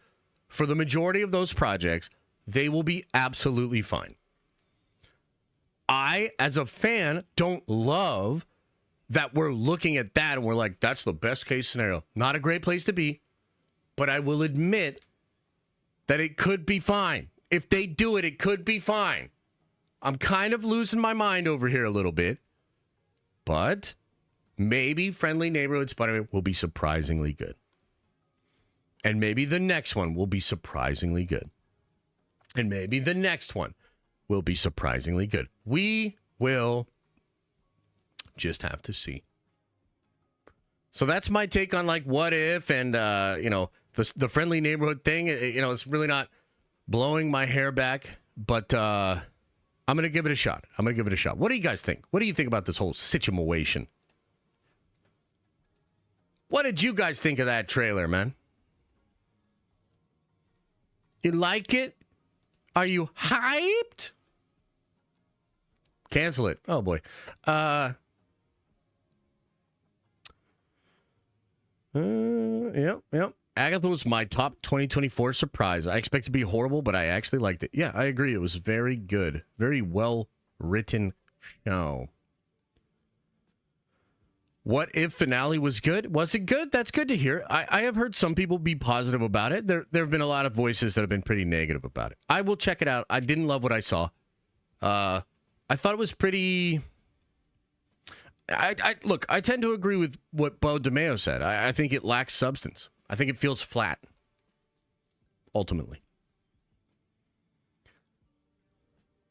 for the majority of those projects, they will be absolutely fine. I, as a fan, don't love that we're looking at that and we're like, that's the best case scenario. Not a great place to be, but I will admit that it could be fine. If they do it, it could be fine. I'm kind of losing my mind over here a little bit, but maybe Friendly Neighborhood Spider-Man will be surprisingly good. And maybe the next one will be surprisingly good. And maybe the next one will be surprisingly good. We will just have to see. So that's my take on, like, what if, and, the Friendly Neighborhood thing. It's really not blowing my hair back, but I'm going to give it a shot. What do you guys think? What do you think about this whole situation? What did you guys think of that trailer, man? You like it? Are you hyped? Cancel it. Oh, boy. Yep. Agatha was my top 2024 surprise. I expect it to be horrible, but I actually liked it. Yeah, I agree. It was very good. Very well-written show. What if finale was good? Was it good? That's good to hear. I have heard some people be positive about it. There have been a lot of voices that have been pretty negative about it. I will check it out. I didn't love what I saw. I thought it was pretty... Look, I tend to agree with what Bo DeMeo said. I think it lacks substance. I think it feels flat, ultimately.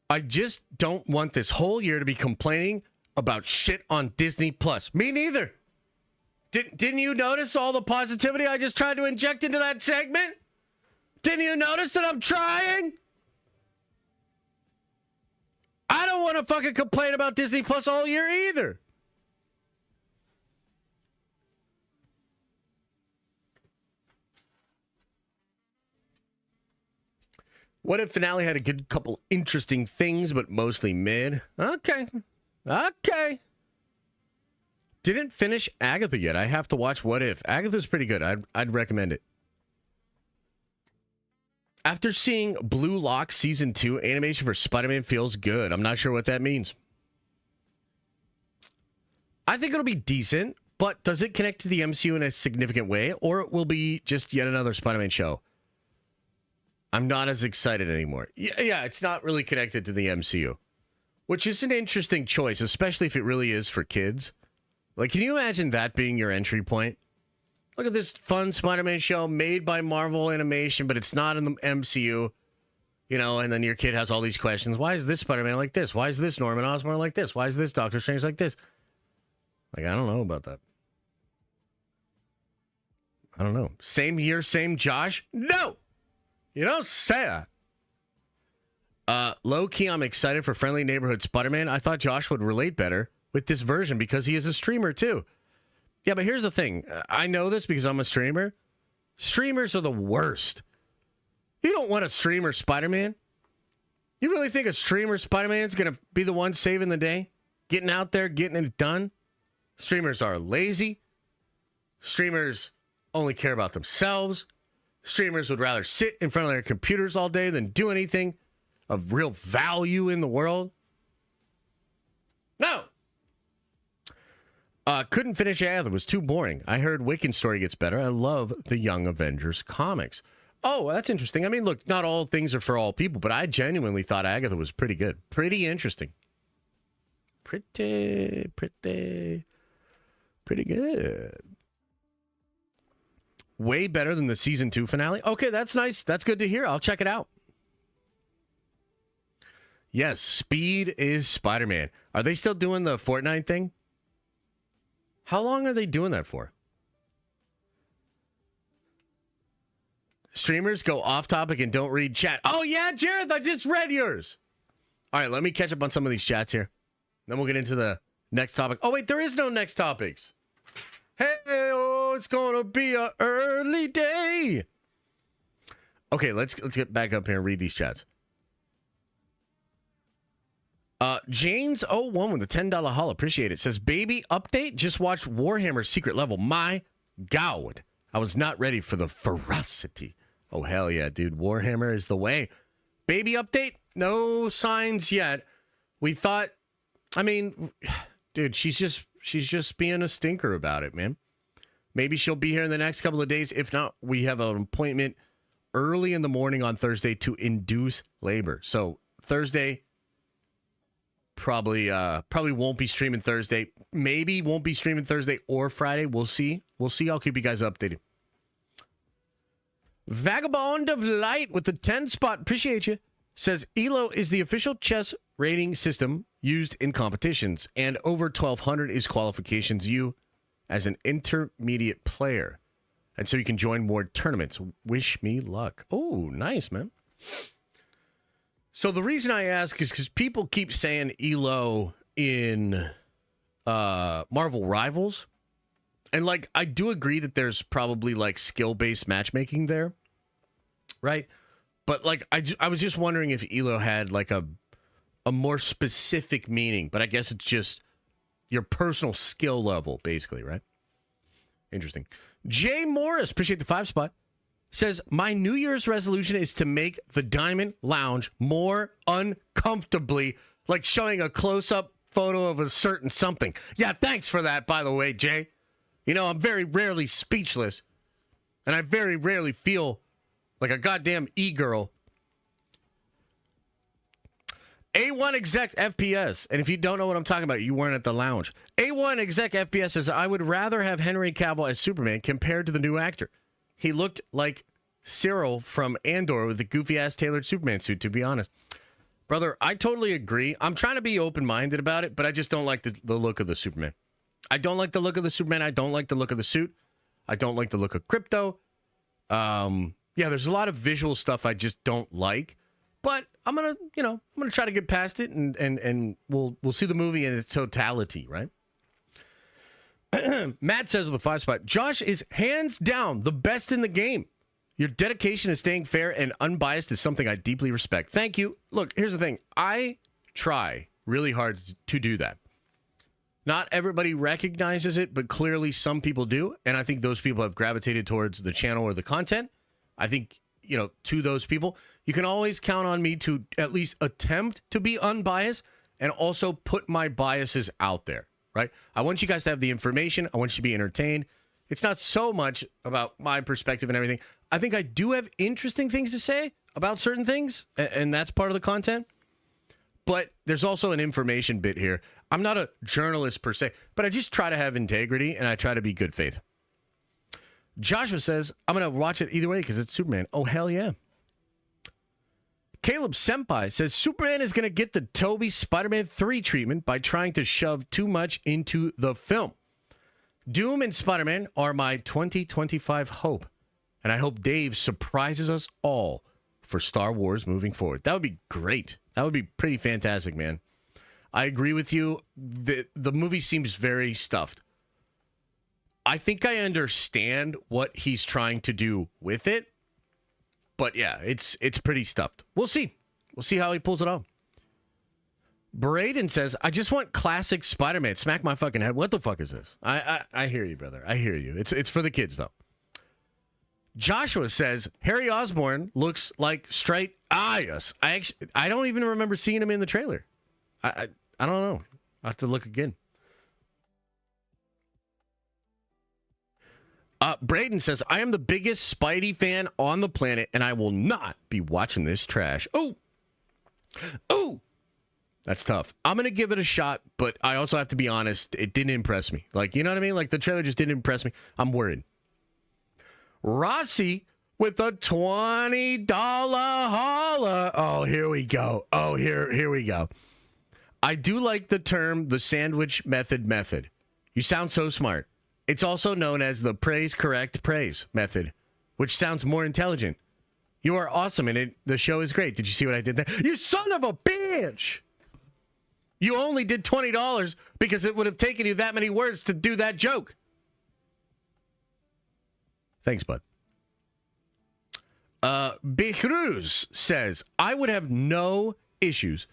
I just don't want this whole year to be complaining about shit on Disney Plus. Me neither. Didn't you notice all the positivity I just tried to inject into that segment? Didn't you notice that I'm trying? I don't want to fucking complain about Disney Plus all year either. What if finale had a good couple interesting things, but mostly mid? Okay. Didn't finish Agatha yet. I have to watch What If. Agatha's pretty good. I'd recommend it. After seeing Blue Lock Season 2, animation for Spider-Man feels good. I'm not sure what that means. I think it'll be decent, but does it connect to the MCU in a significant way, or it will be just yet another Spider-Man show? I'm not as excited anymore. Yeah, it's not really connected to the MCU, which is an interesting choice, especially if it really is for kids. Like, can you imagine that being your entry point? Look at this fun Spider-Man show made by Marvel Animation, but it's not in the MCU, and then your kid has all these questions. Why is this Spider-Man like this? Why is this Norman Osborn like this? Why is this Doctor Strange like this? Like, I don't know about that. I don't know. Same year, same Josh? No! You don't say that. Low-key, I'm excited for Friendly Neighborhood Spider-Man. I thought Josh would relate better with this version because he is a streamer, too. Yeah, but here's the thing. I know this because I'm a streamer. Streamers are the worst. You don't want a streamer Spider-Man. You really think a streamer Spider-Man is going to be the one saving the day? Getting out there, getting it done? Streamers are lazy. Streamers only care about themselves. Streamers would rather sit in front of their computers all day than do anything of real value in the world. No. Couldn't finish Agatha. It was too boring. I heard Wiccan's story gets better. I love the Young Avengers comics. Oh, that's interesting. I mean, look, not all things are for all people, but I genuinely thought Agatha was pretty good. Pretty interesting. Pretty good. Way better than the season 2 finale. Okay, that's nice. That's good to hear. I'll check it out. Yes, Speed is Spider-Man. Are they still doing the Fortnite thing? How long are they doing that for? Streamers go off topic and don't read chat. Oh, yeah, Jared, I just read yours. All right, let me catch up on some of these chats here. Then we'll get into the next topic. Oh, wait, there is no next topics. Hey, oh, it's going to be an early day. Okay, let's get back up here and read these chats. James01 with a $10 haul. Appreciate it. Says, baby update. Just watched Warhammer Secret Level. My God. I was not ready for the ferocity. Oh, hell yeah, dude. Warhammer is the way. Baby update? No signs yet. We thought, I mean, dude, she's just being a stinker about it, man. Maybe she'll be here in the next couple of days. If not, we have an appointment early in the morning on Thursday to induce labor. So Thursday, probably won't be streaming Thursday. Maybe won't be streaming Thursday or Friday. We'll see. I'll keep you guys updated. Vagabond of Light with the 10 spot. Appreciate you. Says ELO is the official chess rating system used in competitions, and over 1,200 is qualifications you as an intermediate player. And so you can join more tournaments. Wish me luck. Oh, nice, man. So the reason I ask is because people keep saying ELO in Marvel Rivals. And, like, I do agree that there's probably, like, skill-based matchmaking there, right? But, like, I was just wondering if ELO had, like, a more specific meaning. But I guess it's just your personal skill level, basically, right? Interesting. Jay Morris, appreciate the 5 spot, says, my New Year's resolution is to make the Diamond Lounge more uncomfortably, like showing a close-up photo of a certain something. Yeah, thanks for that, by the way, Jay. You know, I'm very rarely speechless, and I very rarely feel like a goddamn e-girl. A1 Exec FPS, and if you don't know what I'm talking about, you weren't at the lounge. A1 Exec FPS says, I would rather have Henry Cavill as Superman compared to the new actor. He looked like Cyril from Andor with the goofy-ass tailored Superman suit, to be honest. Brother, I totally agree. I'm trying to be open-minded about it, but I just don't like the look of the Superman. I don't like the look of the Superman. I don't like the look of the suit. I don't like the look of Crypto. Yeah, there's a lot of visual stuff I just don't like. But I'm gonna try to get past it, and we'll see the movie in its totality, right? Matt says with a 5 spot, Josh is hands down the best in the game. Your dedication to staying fair and unbiased is something I deeply respect. Thank you. Look, here's the thing. I try really hard to do that. Not everybody recognizes it, but clearly some people do. And I think those people have gravitated towards the channel or the content. I think, to those people, you can always count on me to at least attempt to be unbiased and also put my biases out there, right? I want you guys to have the information. I want you to be entertained. It's not so much about my perspective and everything. I think I do have interesting things to say about certain things, and that's part of the content. But there's also an information bit here. I'm not a journalist per se, but I just try to have integrity, and I try to be good faith. Joshua says, I'm going to watch it either way because it's Superman. Oh, hell yeah. Caleb Senpai says, Superman is going to get the Tobey Spider-Man 3 treatment by trying to shove too much into the film. Doom and Spider-Man are my 2025 hope, and I hope Dave surprises us all for Star Wars moving forward. That would be great. That would be pretty fantastic, man. I agree with you. The movie seems very stuffed. I think I understand what he's trying to do with it. But yeah, it's pretty stuffed. We'll see. We'll see how he pulls it off. Braden says, I just want classic Spider-Man. Smack my fucking head. What the fuck is this? I hear you, brother. I hear you. It's for the kids, though. Joshua says, Harry Osborn looks like straight Ayas. I don't even remember seeing him in the trailer. I don't know. I'll have to look again. Braden says, I am the biggest Spidey fan on the planet, and I will not be watching this trash. Oh, that's tough. I'm going to give it a shot, but I also have to be honest, it didn't impress me. Like, you know what I mean? Like, the trailer just didn't impress me. I'm worried. Rossi with a $20 holla. Oh, here we go. Here we go. I do like the term, the sandwich method. You sound so smart. It's also known as the correct praise method, which sounds more intelligent. You are awesome, and the show is great. Did you see what I did there? You son of a bitch! You only did $20 because it would have taken you that many words to do that joke. Thanks, bud. Behruz says, I would have no issues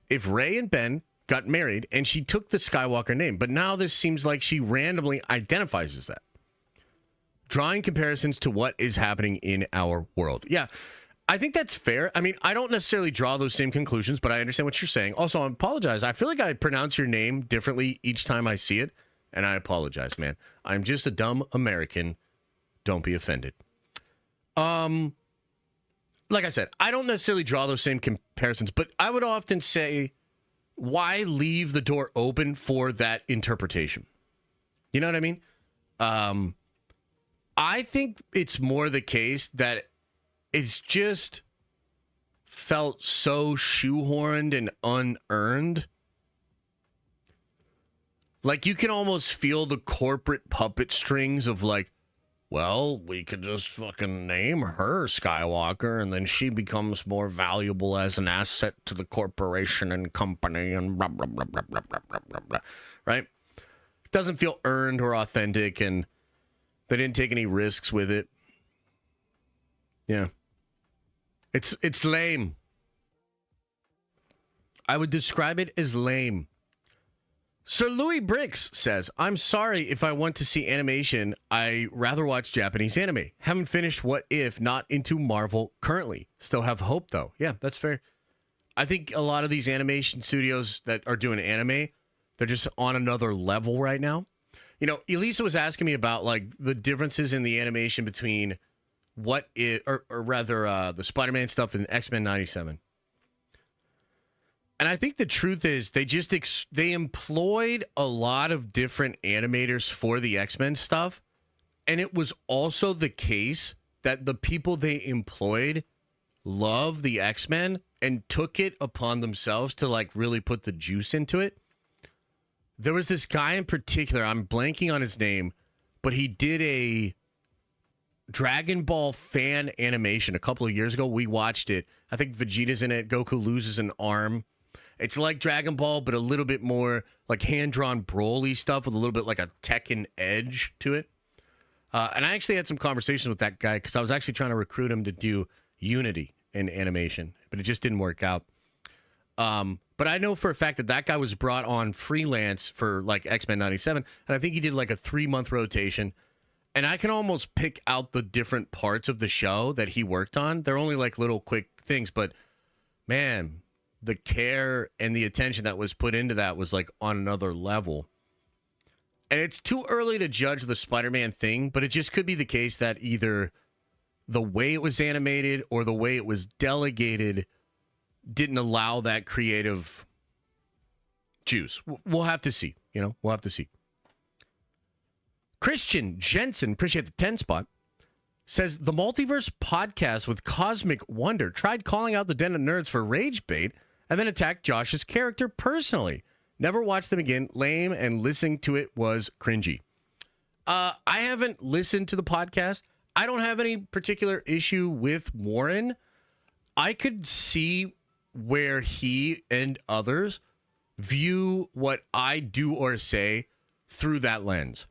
if Rey and Ben got married and she took the Skywalker name, but now this seems like she randomly identifies as that. Drawing comparisons to what is happening in our world. Yeah, I think that's fair. I mean, I don't necessarily draw those same conclusions, but I understand what you're saying. Also, I apologize. I feel like I pronounce your name differently each time I see it, and I apologize, man. I'm just a dumb American. Don't be offended. Like I said, I don't necessarily draw those same comparisons, but I would often say, why leave the door open for that interpretation? You know what I mean? I think it's more the case that it's just felt so shoehorned and unearned. Like, you can almost feel the corporate puppet strings of like, well, we could just fucking name her Skywalker and then she becomes more valuable as an asset to the corporation and company and blah, blah, blah, blah, blah, blah, blah, blah, blah. Right? It doesn't feel earned or authentic, and they didn't take any risks with it. Yeah. It's lame. I would describe it as lame. Sir Louis Bricks says, I'm sorry if I want to see animation. I rather watch Japanese anime. Haven't finished What If, not into Marvel currently. Still have hope, though. Yeah, that's fair. I think a lot of these animation studios that are doing anime, they're just on another level right now. You know, Elisa was asking me about, like, the differences in the animation between What If, or rather, the Spider-Man stuff and X-Men 97. And I think the truth is they employed a lot of different animators for the X-Men stuff. And it was also the case that the people they employed love the X-Men and took it upon themselves to like really put the juice into it. There was this guy in particular, I'm blanking on his name, but he did a Dragon Ball fan animation a couple of years ago. We watched it. I think Vegeta's in it. Goku loses an arm. It's like Dragon Ball, but a little bit more like hand-drawn Broly stuff with a little bit like a Tekken edge to it. And I actually had some conversations with that guy because I was actually trying to recruit him to do Unity in animation, but it just didn't work out. But I know for a fact that that guy was brought on freelance for like X-Men 97, and I think he did like a 3-month rotation. And I can almost pick out the different parts of the show that he worked on. They're only like little quick things, but man, the care and the attention that was put into that was like on another level. And it's too early to judge the Spider-Man thing, but it just could be the case that either the way it was animated or the way it was delegated didn't allow that creative juice. We'll have to see, you know, we'll have to see. Christian Jensen, appreciate the 10 spot, says the Multiverse podcast with Cosmic Wonder tried calling out the Den of Nerds for rage bait and then attacked Josh's character personally. Never watched them again. Lame, and listening to it was cringy. I haven't listened to the podcast. I don't have any particular issue with Warren. I could see where he and others view what I do or say through that lens.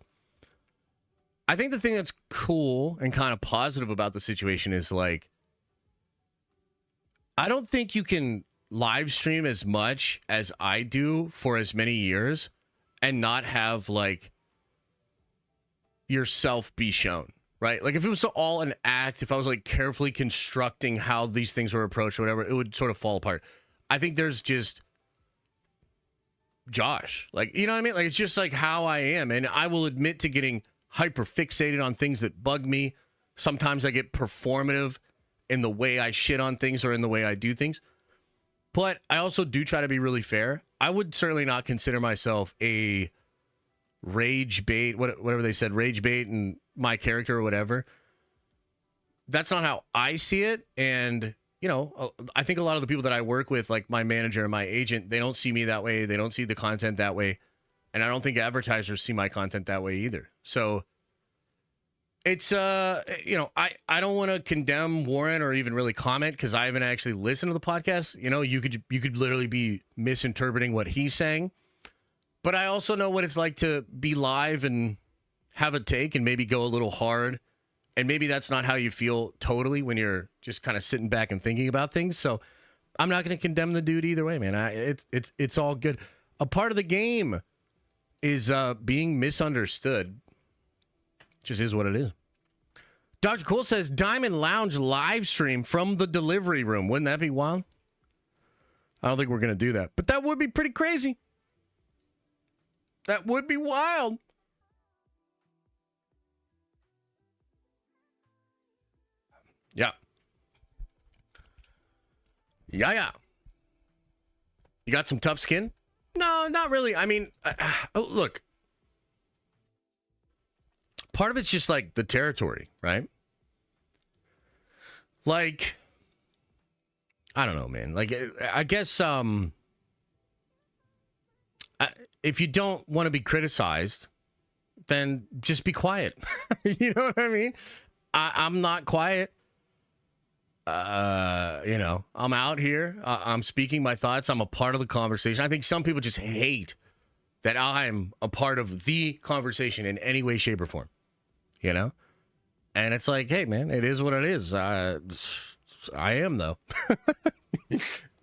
I think the thing that's cool and kind of positive about the situation is like, I don't think you can live stream as much as I do for as many years and not have like yourself be shown, right? Like if it was all an act, if I was like carefully constructing how these things were approached or whatever, it would sort of fall apart. I think there's just Josh, like, you know what I mean? Like, it's just like how I am. And I will admit to getting hyper fixated on things that bug me. Sometimes I get performative in the way I shit on things or in the way I do things. But I also do try to be really fair. I would certainly not consider myself a rage bait, whatever they said, rage bait and my character or whatever. That's not how I see it. And, you know, I think a lot of the people that I work with, like my manager and my agent, they don't see me that way. They don't see the content that way. And I don't think advertisers see my content that way either. So it's, you know, I don't want to condemn Warren or even really comment because I haven't actually listened to the podcast. You know, you could literally be misinterpreting what he's saying. But I also know what it's like to be live and have a take and maybe go a little hard. And maybe that's not how you feel totally when you're just kind of sitting back and thinking about things. So I'm not going to condemn the dude either way, man. It's all good. A part of the game is being misunderstood. Just is what it is. Dr. Cool says Diamond Lounge live stream from the delivery room. Wouldn't that be wild? I don't think we're going to do that. But that would be pretty crazy. That would be wild. Yeah. Yeah. You got some tough skin? No, not really. I mean, look. Part of it's just like the territory, right? Like, I don't know, man. Like, I guess if you don't want to be criticized, then just be quiet. You know what I mean? I'm not quiet. You know, I'm out here. I'm speaking my thoughts. I'm a part of the conversation. I think some people just hate that I'm a part of the conversation in any way, shape, or form. You know? And it's like, hey, man, it is what it is. I am, though.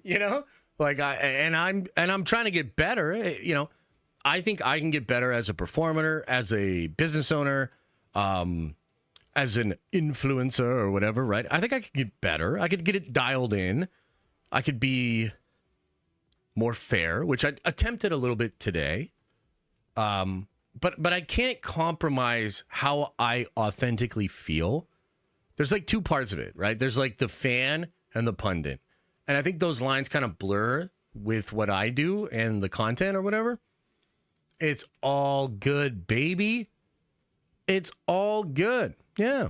You know? Like, I'm trying to get better. You know, I think I can get better as a performer, as a business owner, as an influencer or whatever, right? I think I could get better. I could get it dialed in. I could be more fair, which I attempted a little bit today. But I can't compromise how I authentically feel. There's like two parts of it, right? There's like the fan and the pundit. And I think those lines kind of blur with what I do and the content or whatever. It's all good, baby. It's all good. Yeah.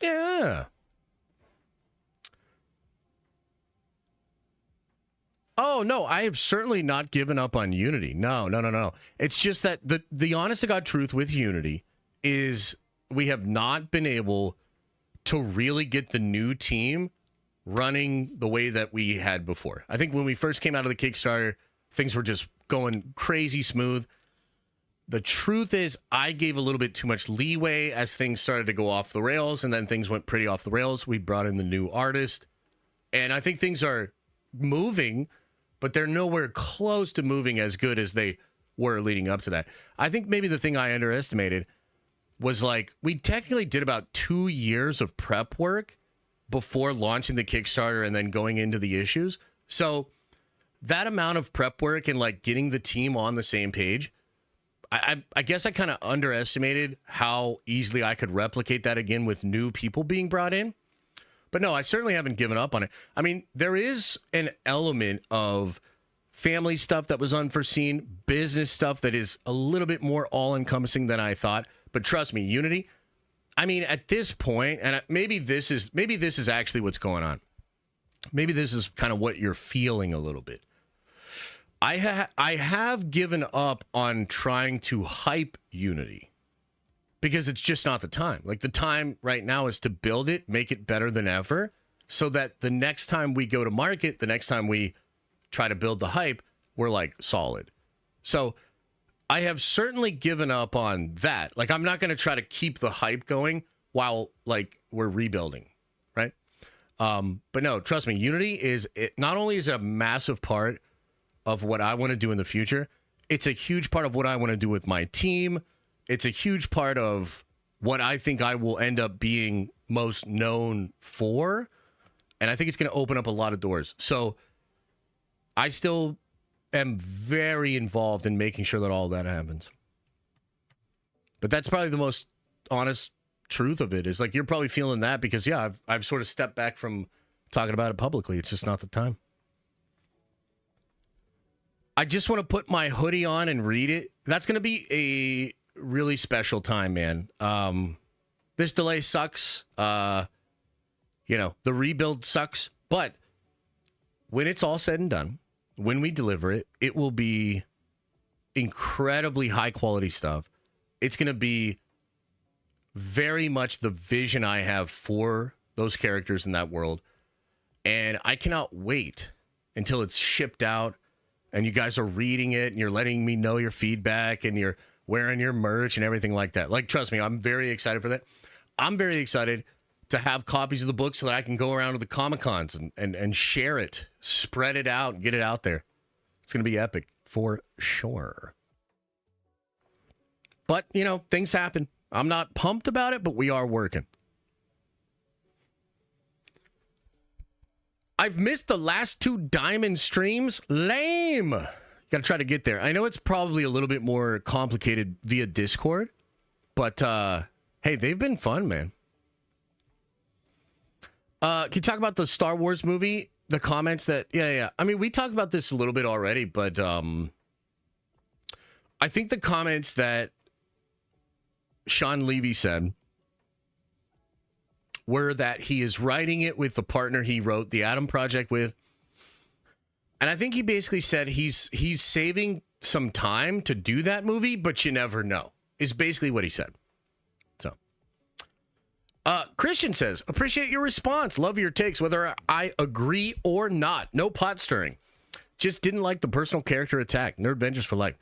Yeah. Oh, no, I have certainly not given up on Unity. No. It's just that the honest to God truth with Unity is we have not been able to really get the new team running the way that we had before. I think when we first came out of the Kickstarter, things were just going crazy smooth. The truth is I gave a little bit too much leeway as things started to go off the rails, and then things went pretty off the rails. We brought in the new artist, and I think things are moving, but they're nowhere close to moving as good as they were leading up to that. I think maybe the thing I underestimated was like we technically did about 2 years of prep work before launching the Kickstarter and then going into the issues. So that amount of prep work and like getting the team on the same page, I guess I kind of underestimated how easily I could replicate that again with new people being brought in. But no, I certainly haven't given up on it. I mean, there is an element of family stuff that was unforeseen, business stuff that is a little bit more all-encompassing than I thought. But trust me, Unity, I mean, at this point, and maybe this is actually what's going on. Maybe this is kind of what you're feeling a little bit. I have given up on trying to hype Unity because it's just not the time. Like the time right now is to build it, make it better than ever, so that the next time we go to market, the next time we try to build the hype, we're like solid. So I have certainly given up on that. Like I'm not going to try to keep the hype going while like we're rebuilding, right? But no, trust me, Unity is not only is it a massive part of what I want to do in the future, it's a huge part of what I want to do with my team. It's a huge part of what I think I will end up being most known for. And I think it's going to open up a lot of doors. So I still am very involved in making sure that all that happens. But that's probably the most honest truth of it, is like, you're probably feeling that because, yeah, I've sort of stepped back from talking about it publicly. It's just not the time. I just want to put my hoodie on and read it. That's going to be a really special time, man. This delay sucks. The rebuild sucks. But when it's all said and done, when we deliver it, it will be incredibly high quality stuff. It's going to be very much the vision I have for those characters in that world. And I cannot wait until it's shipped out and you guys are reading it and you're letting me know your feedback and you're wearing your merch and everything like that. Like, trust me, I'm very excited for that. I'm very excited to have copies of the book so that I can go around to the Comic-Cons and share it, spread it out, and get it out there. It's going to be epic for sure. But, things happen. I'm not pumped about it, but we are working. I've missed the last 2 Diamond streams. Lame. Got to try to get there. I know it's probably a little bit more complicated via Discord, but hey, they've been fun, man. Can you talk about the Star Wars movie? The comments that, yeah. I mean, we talked about this a little bit already, but I think the comments that Sean Levy said were that he is writing it with the partner he wrote the Atom Project with. And I think he basically said he's saving some time to do that movie, but you never know, is basically what he said. So, Christian says, appreciate your response. Love your takes, whether I agree or not. No pot stirring. Just didn't like the personal character attack. Nerd Vengers for life.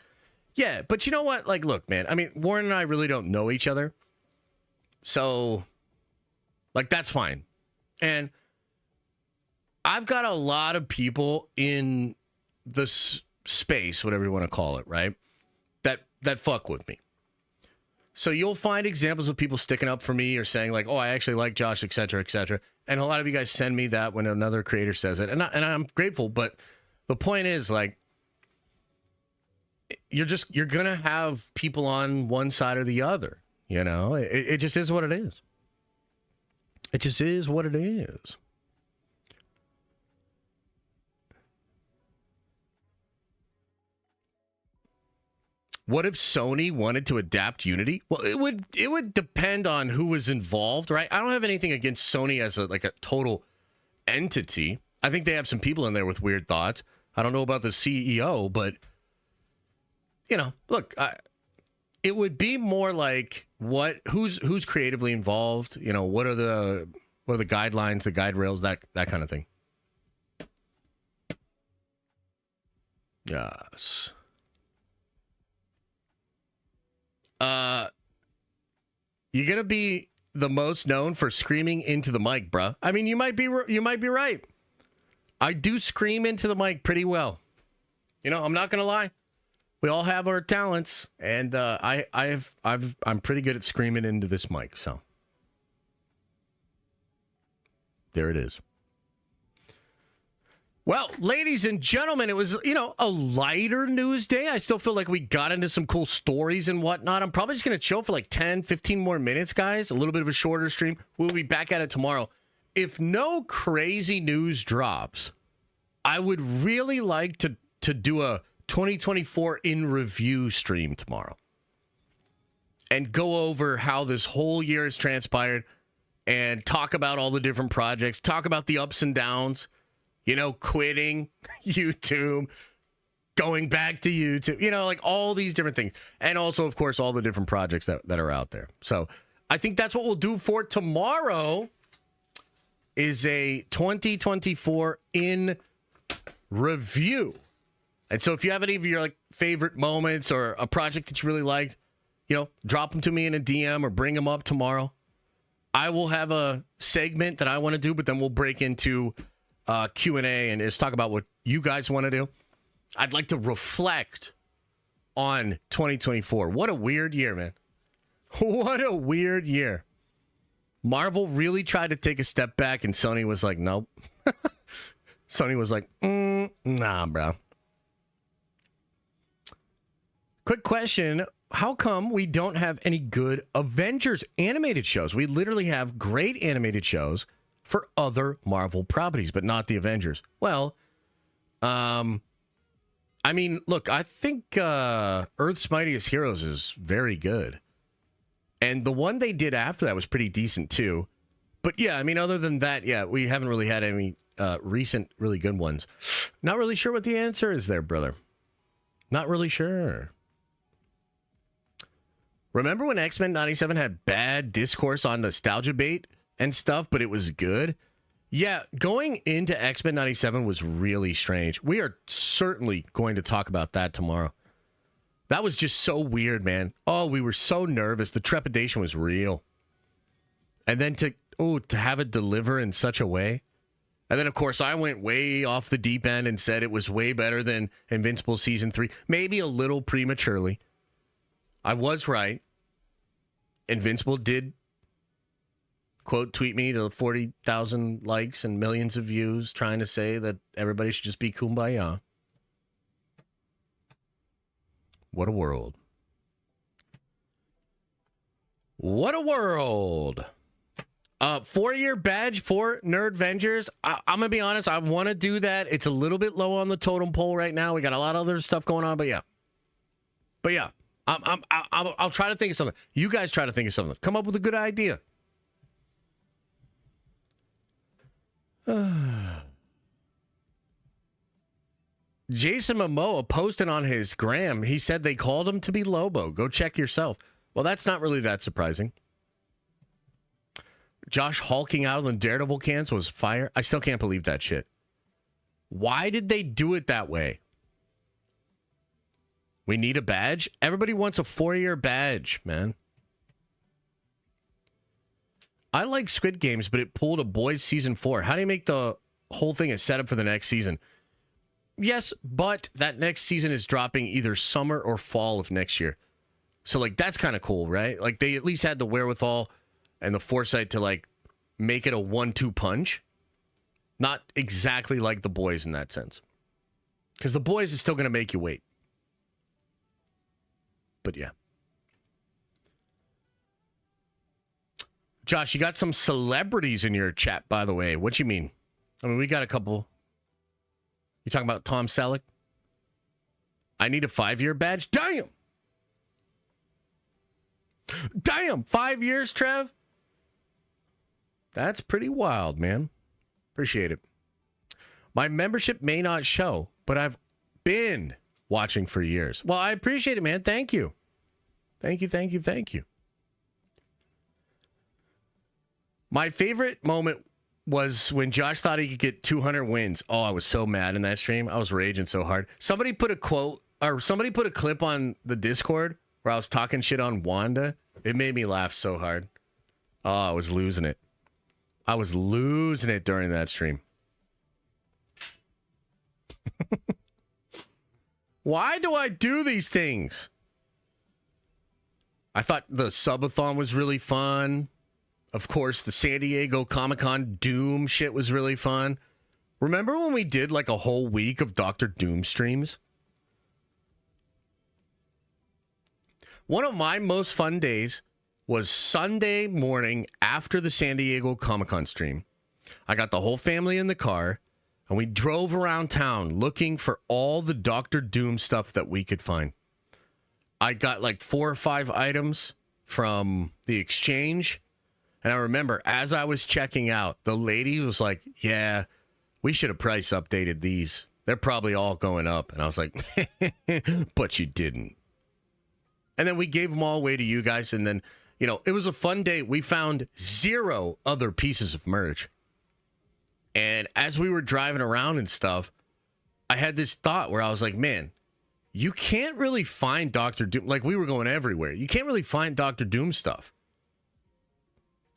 Yeah, but you know what? Like, look, man. I mean, Warren and I really don't know each other. So, like, that's fine. And I've got a lot of people in the space, whatever you want to call it, right? That fuck with me. So you'll find examples of people sticking up for me or saying like, oh, I actually like Josh, et cetera, et cetera. And a lot of you guys send me that when another creator says it. And I'm grateful. But the point is, like, you're going to have people on one side or the other. It just is what it is. It just is what it is. What if Sony wanted to adapt Unity? Well, it would depend on who was involved, right? I don't have anything against Sony as a total entity. I think they have some people in there with weird thoughts. I don't know about the CEO, but look, it would be more like who's creatively involved. What are the guidelines, the guide rails, that kind of thing. Yes. You're gonna be the most known for screaming into the mic, bruh. I mean, you might be right. I do scream into the mic pretty well. I'm not gonna lie. We all have our talents, and I'm pretty good at screaming into this mic. So there it is. Well, ladies and gentlemen, it was, a lighter news day. I still feel like we got into some cool stories and whatnot. I'm probably just going to chill for like 10, 15 more minutes, guys. A little bit of a shorter stream. We'll be back at it tomorrow. If no crazy news drops, I would really like to do a 2024 in review stream tomorrow and go over how this whole year has transpired and talk about all the different projects, talk about the ups and downs. Quitting YouTube, going back to YouTube, like all these different things. And also, of course, all the different projects that are out there. So I think that's what we'll do for tomorrow is a 2024 in review. And so if you have any of your favorite moments or a project that you really liked, drop them to me in a DM or bring them up tomorrow. I will have a segment that I want to do, but then we'll break into Q&A and just talk about what you guys want to do. I'd like to reflect on 2024. What a weird year, man. What a weird year. Marvel really tried to take a step back and Sony was like, nope. Sony was like, nah, bro. Quick question. How come we don't have any good Avengers animated shows? We literally have great animated shows for other Marvel properties, but not the Avengers. Well, I mean, look, I think Earth's Mightiest Heroes is very good. And the one they did after that was pretty decent, too. But, yeah, I mean, other than that, yeah, we haven't really had any recent really good ones. Not really sure what the answer is there, brother. Not really sure. Remember when X-Men 97 had bad discourse on nostalgia bait and stuff, but it was good? Yeah, going into X-Men 97 was really strange. We are certainly going to talk about that tomorrow. That was just so weird, man. Oh, we were so nervous. The trepidation was real. And then to have it deliver in such a way. And then, of course, I went way off the deep end and said it was way better than Invincible Season 3. Maybe a little prematurely. I was right. Invincible did, quote, tweet me to 40,000 likes and millions of views trying to say that everybody should just be kumbaya. What a world. What a world. 4-year badge for Nerd Vengers. I'm going to be honest. I want to do that. It's a little bit low on the totem pole right now. We got a lot of other stuff going on, but yeah. I'll try to think of something. You guys try to think of something. Come up with a good idea. Jason Momoa posted on his gram. He said they called him to be Lobo. Go check yourself. Well, that's not really that surprising. Josh hulking out on Daredevil cans was fire. I still can't believe that shit. Why did they do it that way? We need a badge? Everybody wants a 4-year badge, man. I like Squid Games, but it pulled a Boys Season 4. How do you make the whole thing a setup for the next season? Yes, but that next season is dropping either summer or fall of next year. So, like, that's kind of cool, right? Like, they at least had the wherewithal and the foresight to, like, make it a 1-2 punch. Not exactly like The Boys in that sense. Because The Boys is still going to make you wait. But, yeah. Josh, you got some celebrities in your chat, by the way. What you mean? I mean, we got a couple. You talking about Tom Selleck? I need a 5-year badge? Damn! Damn! 5 years, Trev? That's pretty wild, man. Appreciate it. My membership may not show, but I've been watching for years. Well, I appreciate it, man. Thank you. Thank you. My favorite moment was when Josh thought he could get 200 wins. Oh, I was so mad in that stream. I was raging so hard. Somebody put a quote, or somebody put a clip on the Discord where I was talking shit on Wanda. It made me laugh so hard. Oh, I was losing it. I was losing it during that stream. Why do I do these things? I thought the subathon was really fun. Of course, the San Diego Comic-Con Doom shit was really fun. Remember when we did like a whole week of Dr. Doom streams? One of my most fun days was Sunday morning after the San Diego Comic-Con stream. I got the whole family in the car, and we drove around town looking for all the Dr. Doom stuff that we could find. I got like 4 or 5 items from the exchange. And I remember as I was checking out, the lady was like, yeah, we should have price updated these. They're probably all going up. And I was like, but you didn't. And then we gave them all away to you guys. And then, you know, it was a fun day. We found 0 other pieces of merch. And as we were driving around and stuff, I had this thought where I was like, man, you can't really find Dr. Doom. Like, we were going everywhere. You can't really find Dr. Doom stuff.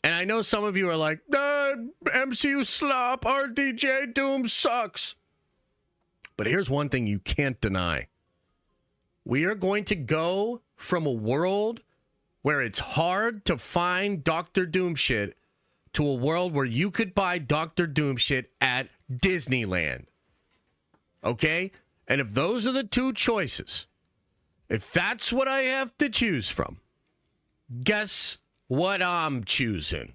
And I know some of you are like, MCU slop, RDJ Doom sucks. But here's one thing you can't deny. We are going to go from a world where it's hard to find Dr. Doom shit to a world where you could buy Dr. Doom shit at Disneyland. Okay? And if those are the two choices, If that's what I have to choose from, guess what I'm choosing?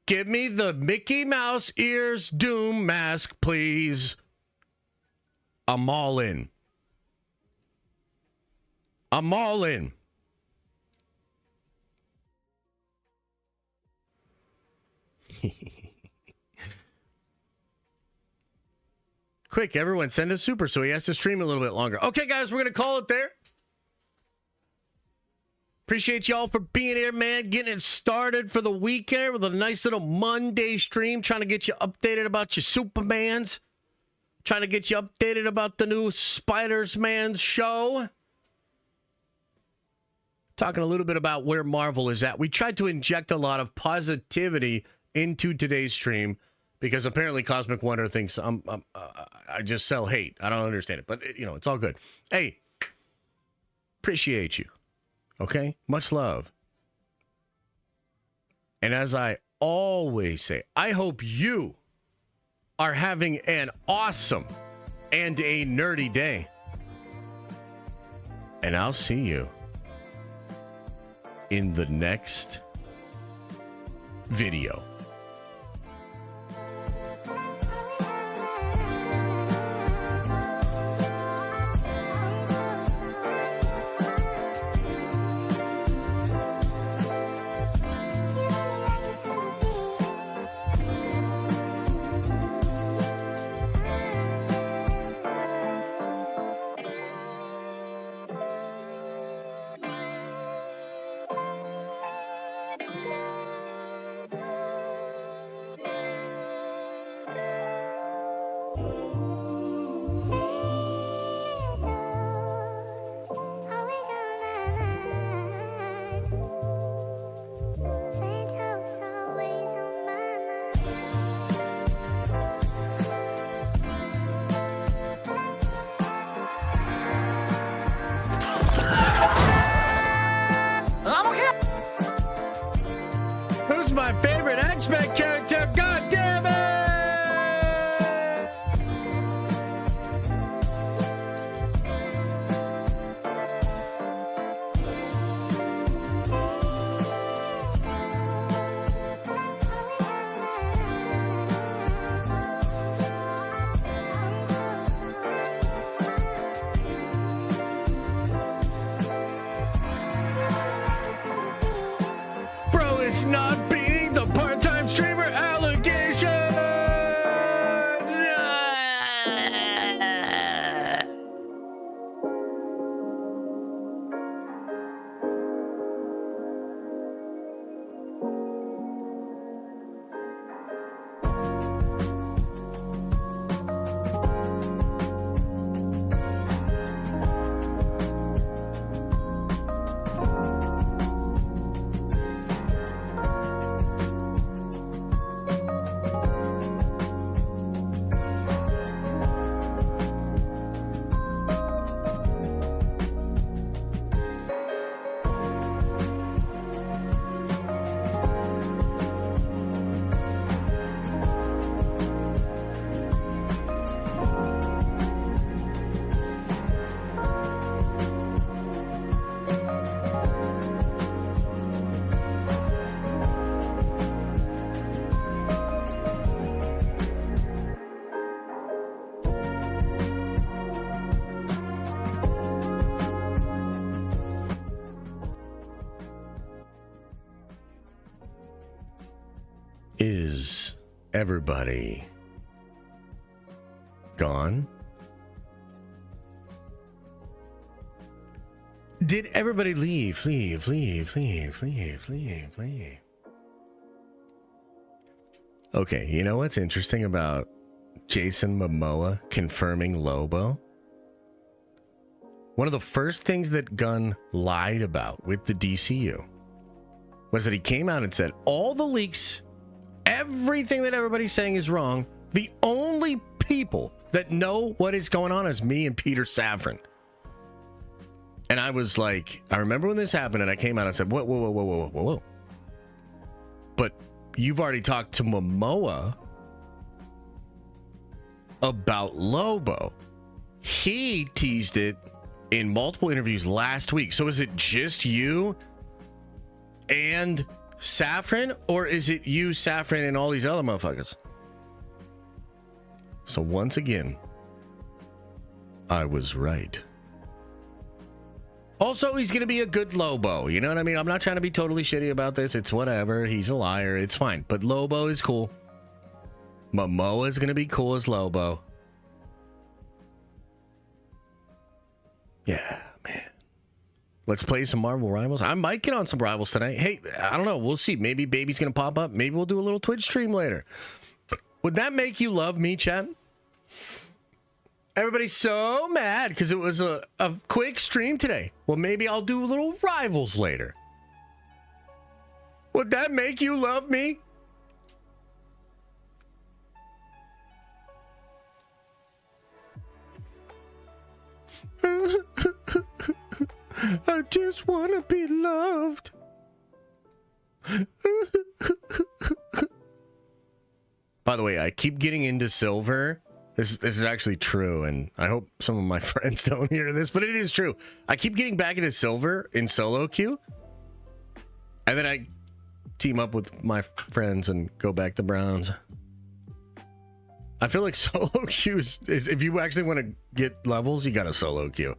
Give me the Mickey Mouse ears Doom mask, please. I'm all in. I'm all in. Quick, everyone, send a super so he has to stream a little bit longer. Okay, guys, we're going to call it there. Appreciate y'all for being here, man. Getting it started for the weekend with a nice little Monday stream. Trying to get you updated about your Supermans. Trying to get you updated about the new Spider-Man show. Talking a little bit about where Marvel is at. We tried to inject a lot of positivity into today's stream because apparently Cosmic Wonder thinks I just sell hate. I don't understand it, but it's all good. Hey, appreciate you. Okay? Much love. And as I always say, I hope you are having an awesome and a nerdy day. And I'll see you in the next video. Who's my favorite X-Men character? God damn it! Bro, it's not beating the part-time streamer allegations. Is everybody gone? Did everybody leave? Leave. Okay, you know what's interesting about Jason Momoa confirming Lobo? One of the first things that Gunn lied about with the DCU was that he came out and said all the leaks, everything that everybody's saying is wrong. The only people that know what is going on is me and Peter Safran. And I was like, I remember when this happened and I came out and said, whoa. But you've already talked to Momoa about Lobo. He teased it in multiple interviews last week. So is it just you and Safran, or is it you, Safran, and all these other motherfuckers? So once again, I was right. Also, he's going to be a good Lobo. You know what I mean? I'm not trying to be totally shitty about this. It's whatever. He's a liar. It's fine. But Lobo is cool. Momoa is going to be cool as Lobo. Yeah, man. Let's play some Marvel Rivals. I might get on some Rivals tonight. Hey, I don't know. We'll see. Maybe Baby's going to pop up. Maybe we'll do a little Twitch stream later. Would that make you love me, chat? Everybody's so mad because it was a quick stream today. Well, maybe I'll do a little Rivals later. Would that make you love me? I just want to be loved. By the way, I keep getting into silver. This is actually true, and I hope some of my friends don't hear this, but it is true. I keep getting back into silver in solo queue, and then I team up with my friends and go back to browns. I feel like solo queue is if you actually want to get levels, you got a solo queue.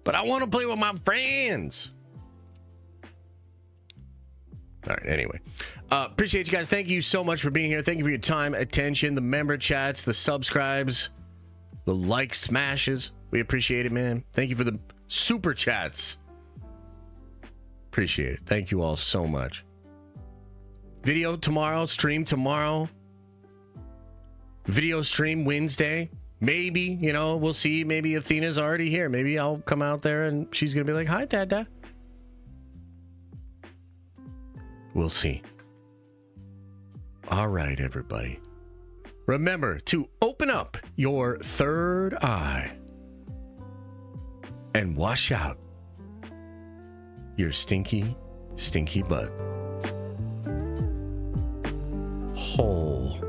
But I want to play with my friends. All right, anyway. Appreciate you guys. Thank you so much for being here. Thank you for your time, attention, the member chats, the subscribes, the like smashes. We appreciate it, man. Thank you for the super chats. Appreciate it. Thank you all so much. Video tomorrow, stream tomorrow. Video stream Wednesday. Maybe, you know, we'll see. Maybe Athena's already here. Maybe I'll come out there and she's going to be like, hi, Dada. We'll see. All right, everybody. Remember to open up your third eye and wash out your stinky, stinky butt. Hole.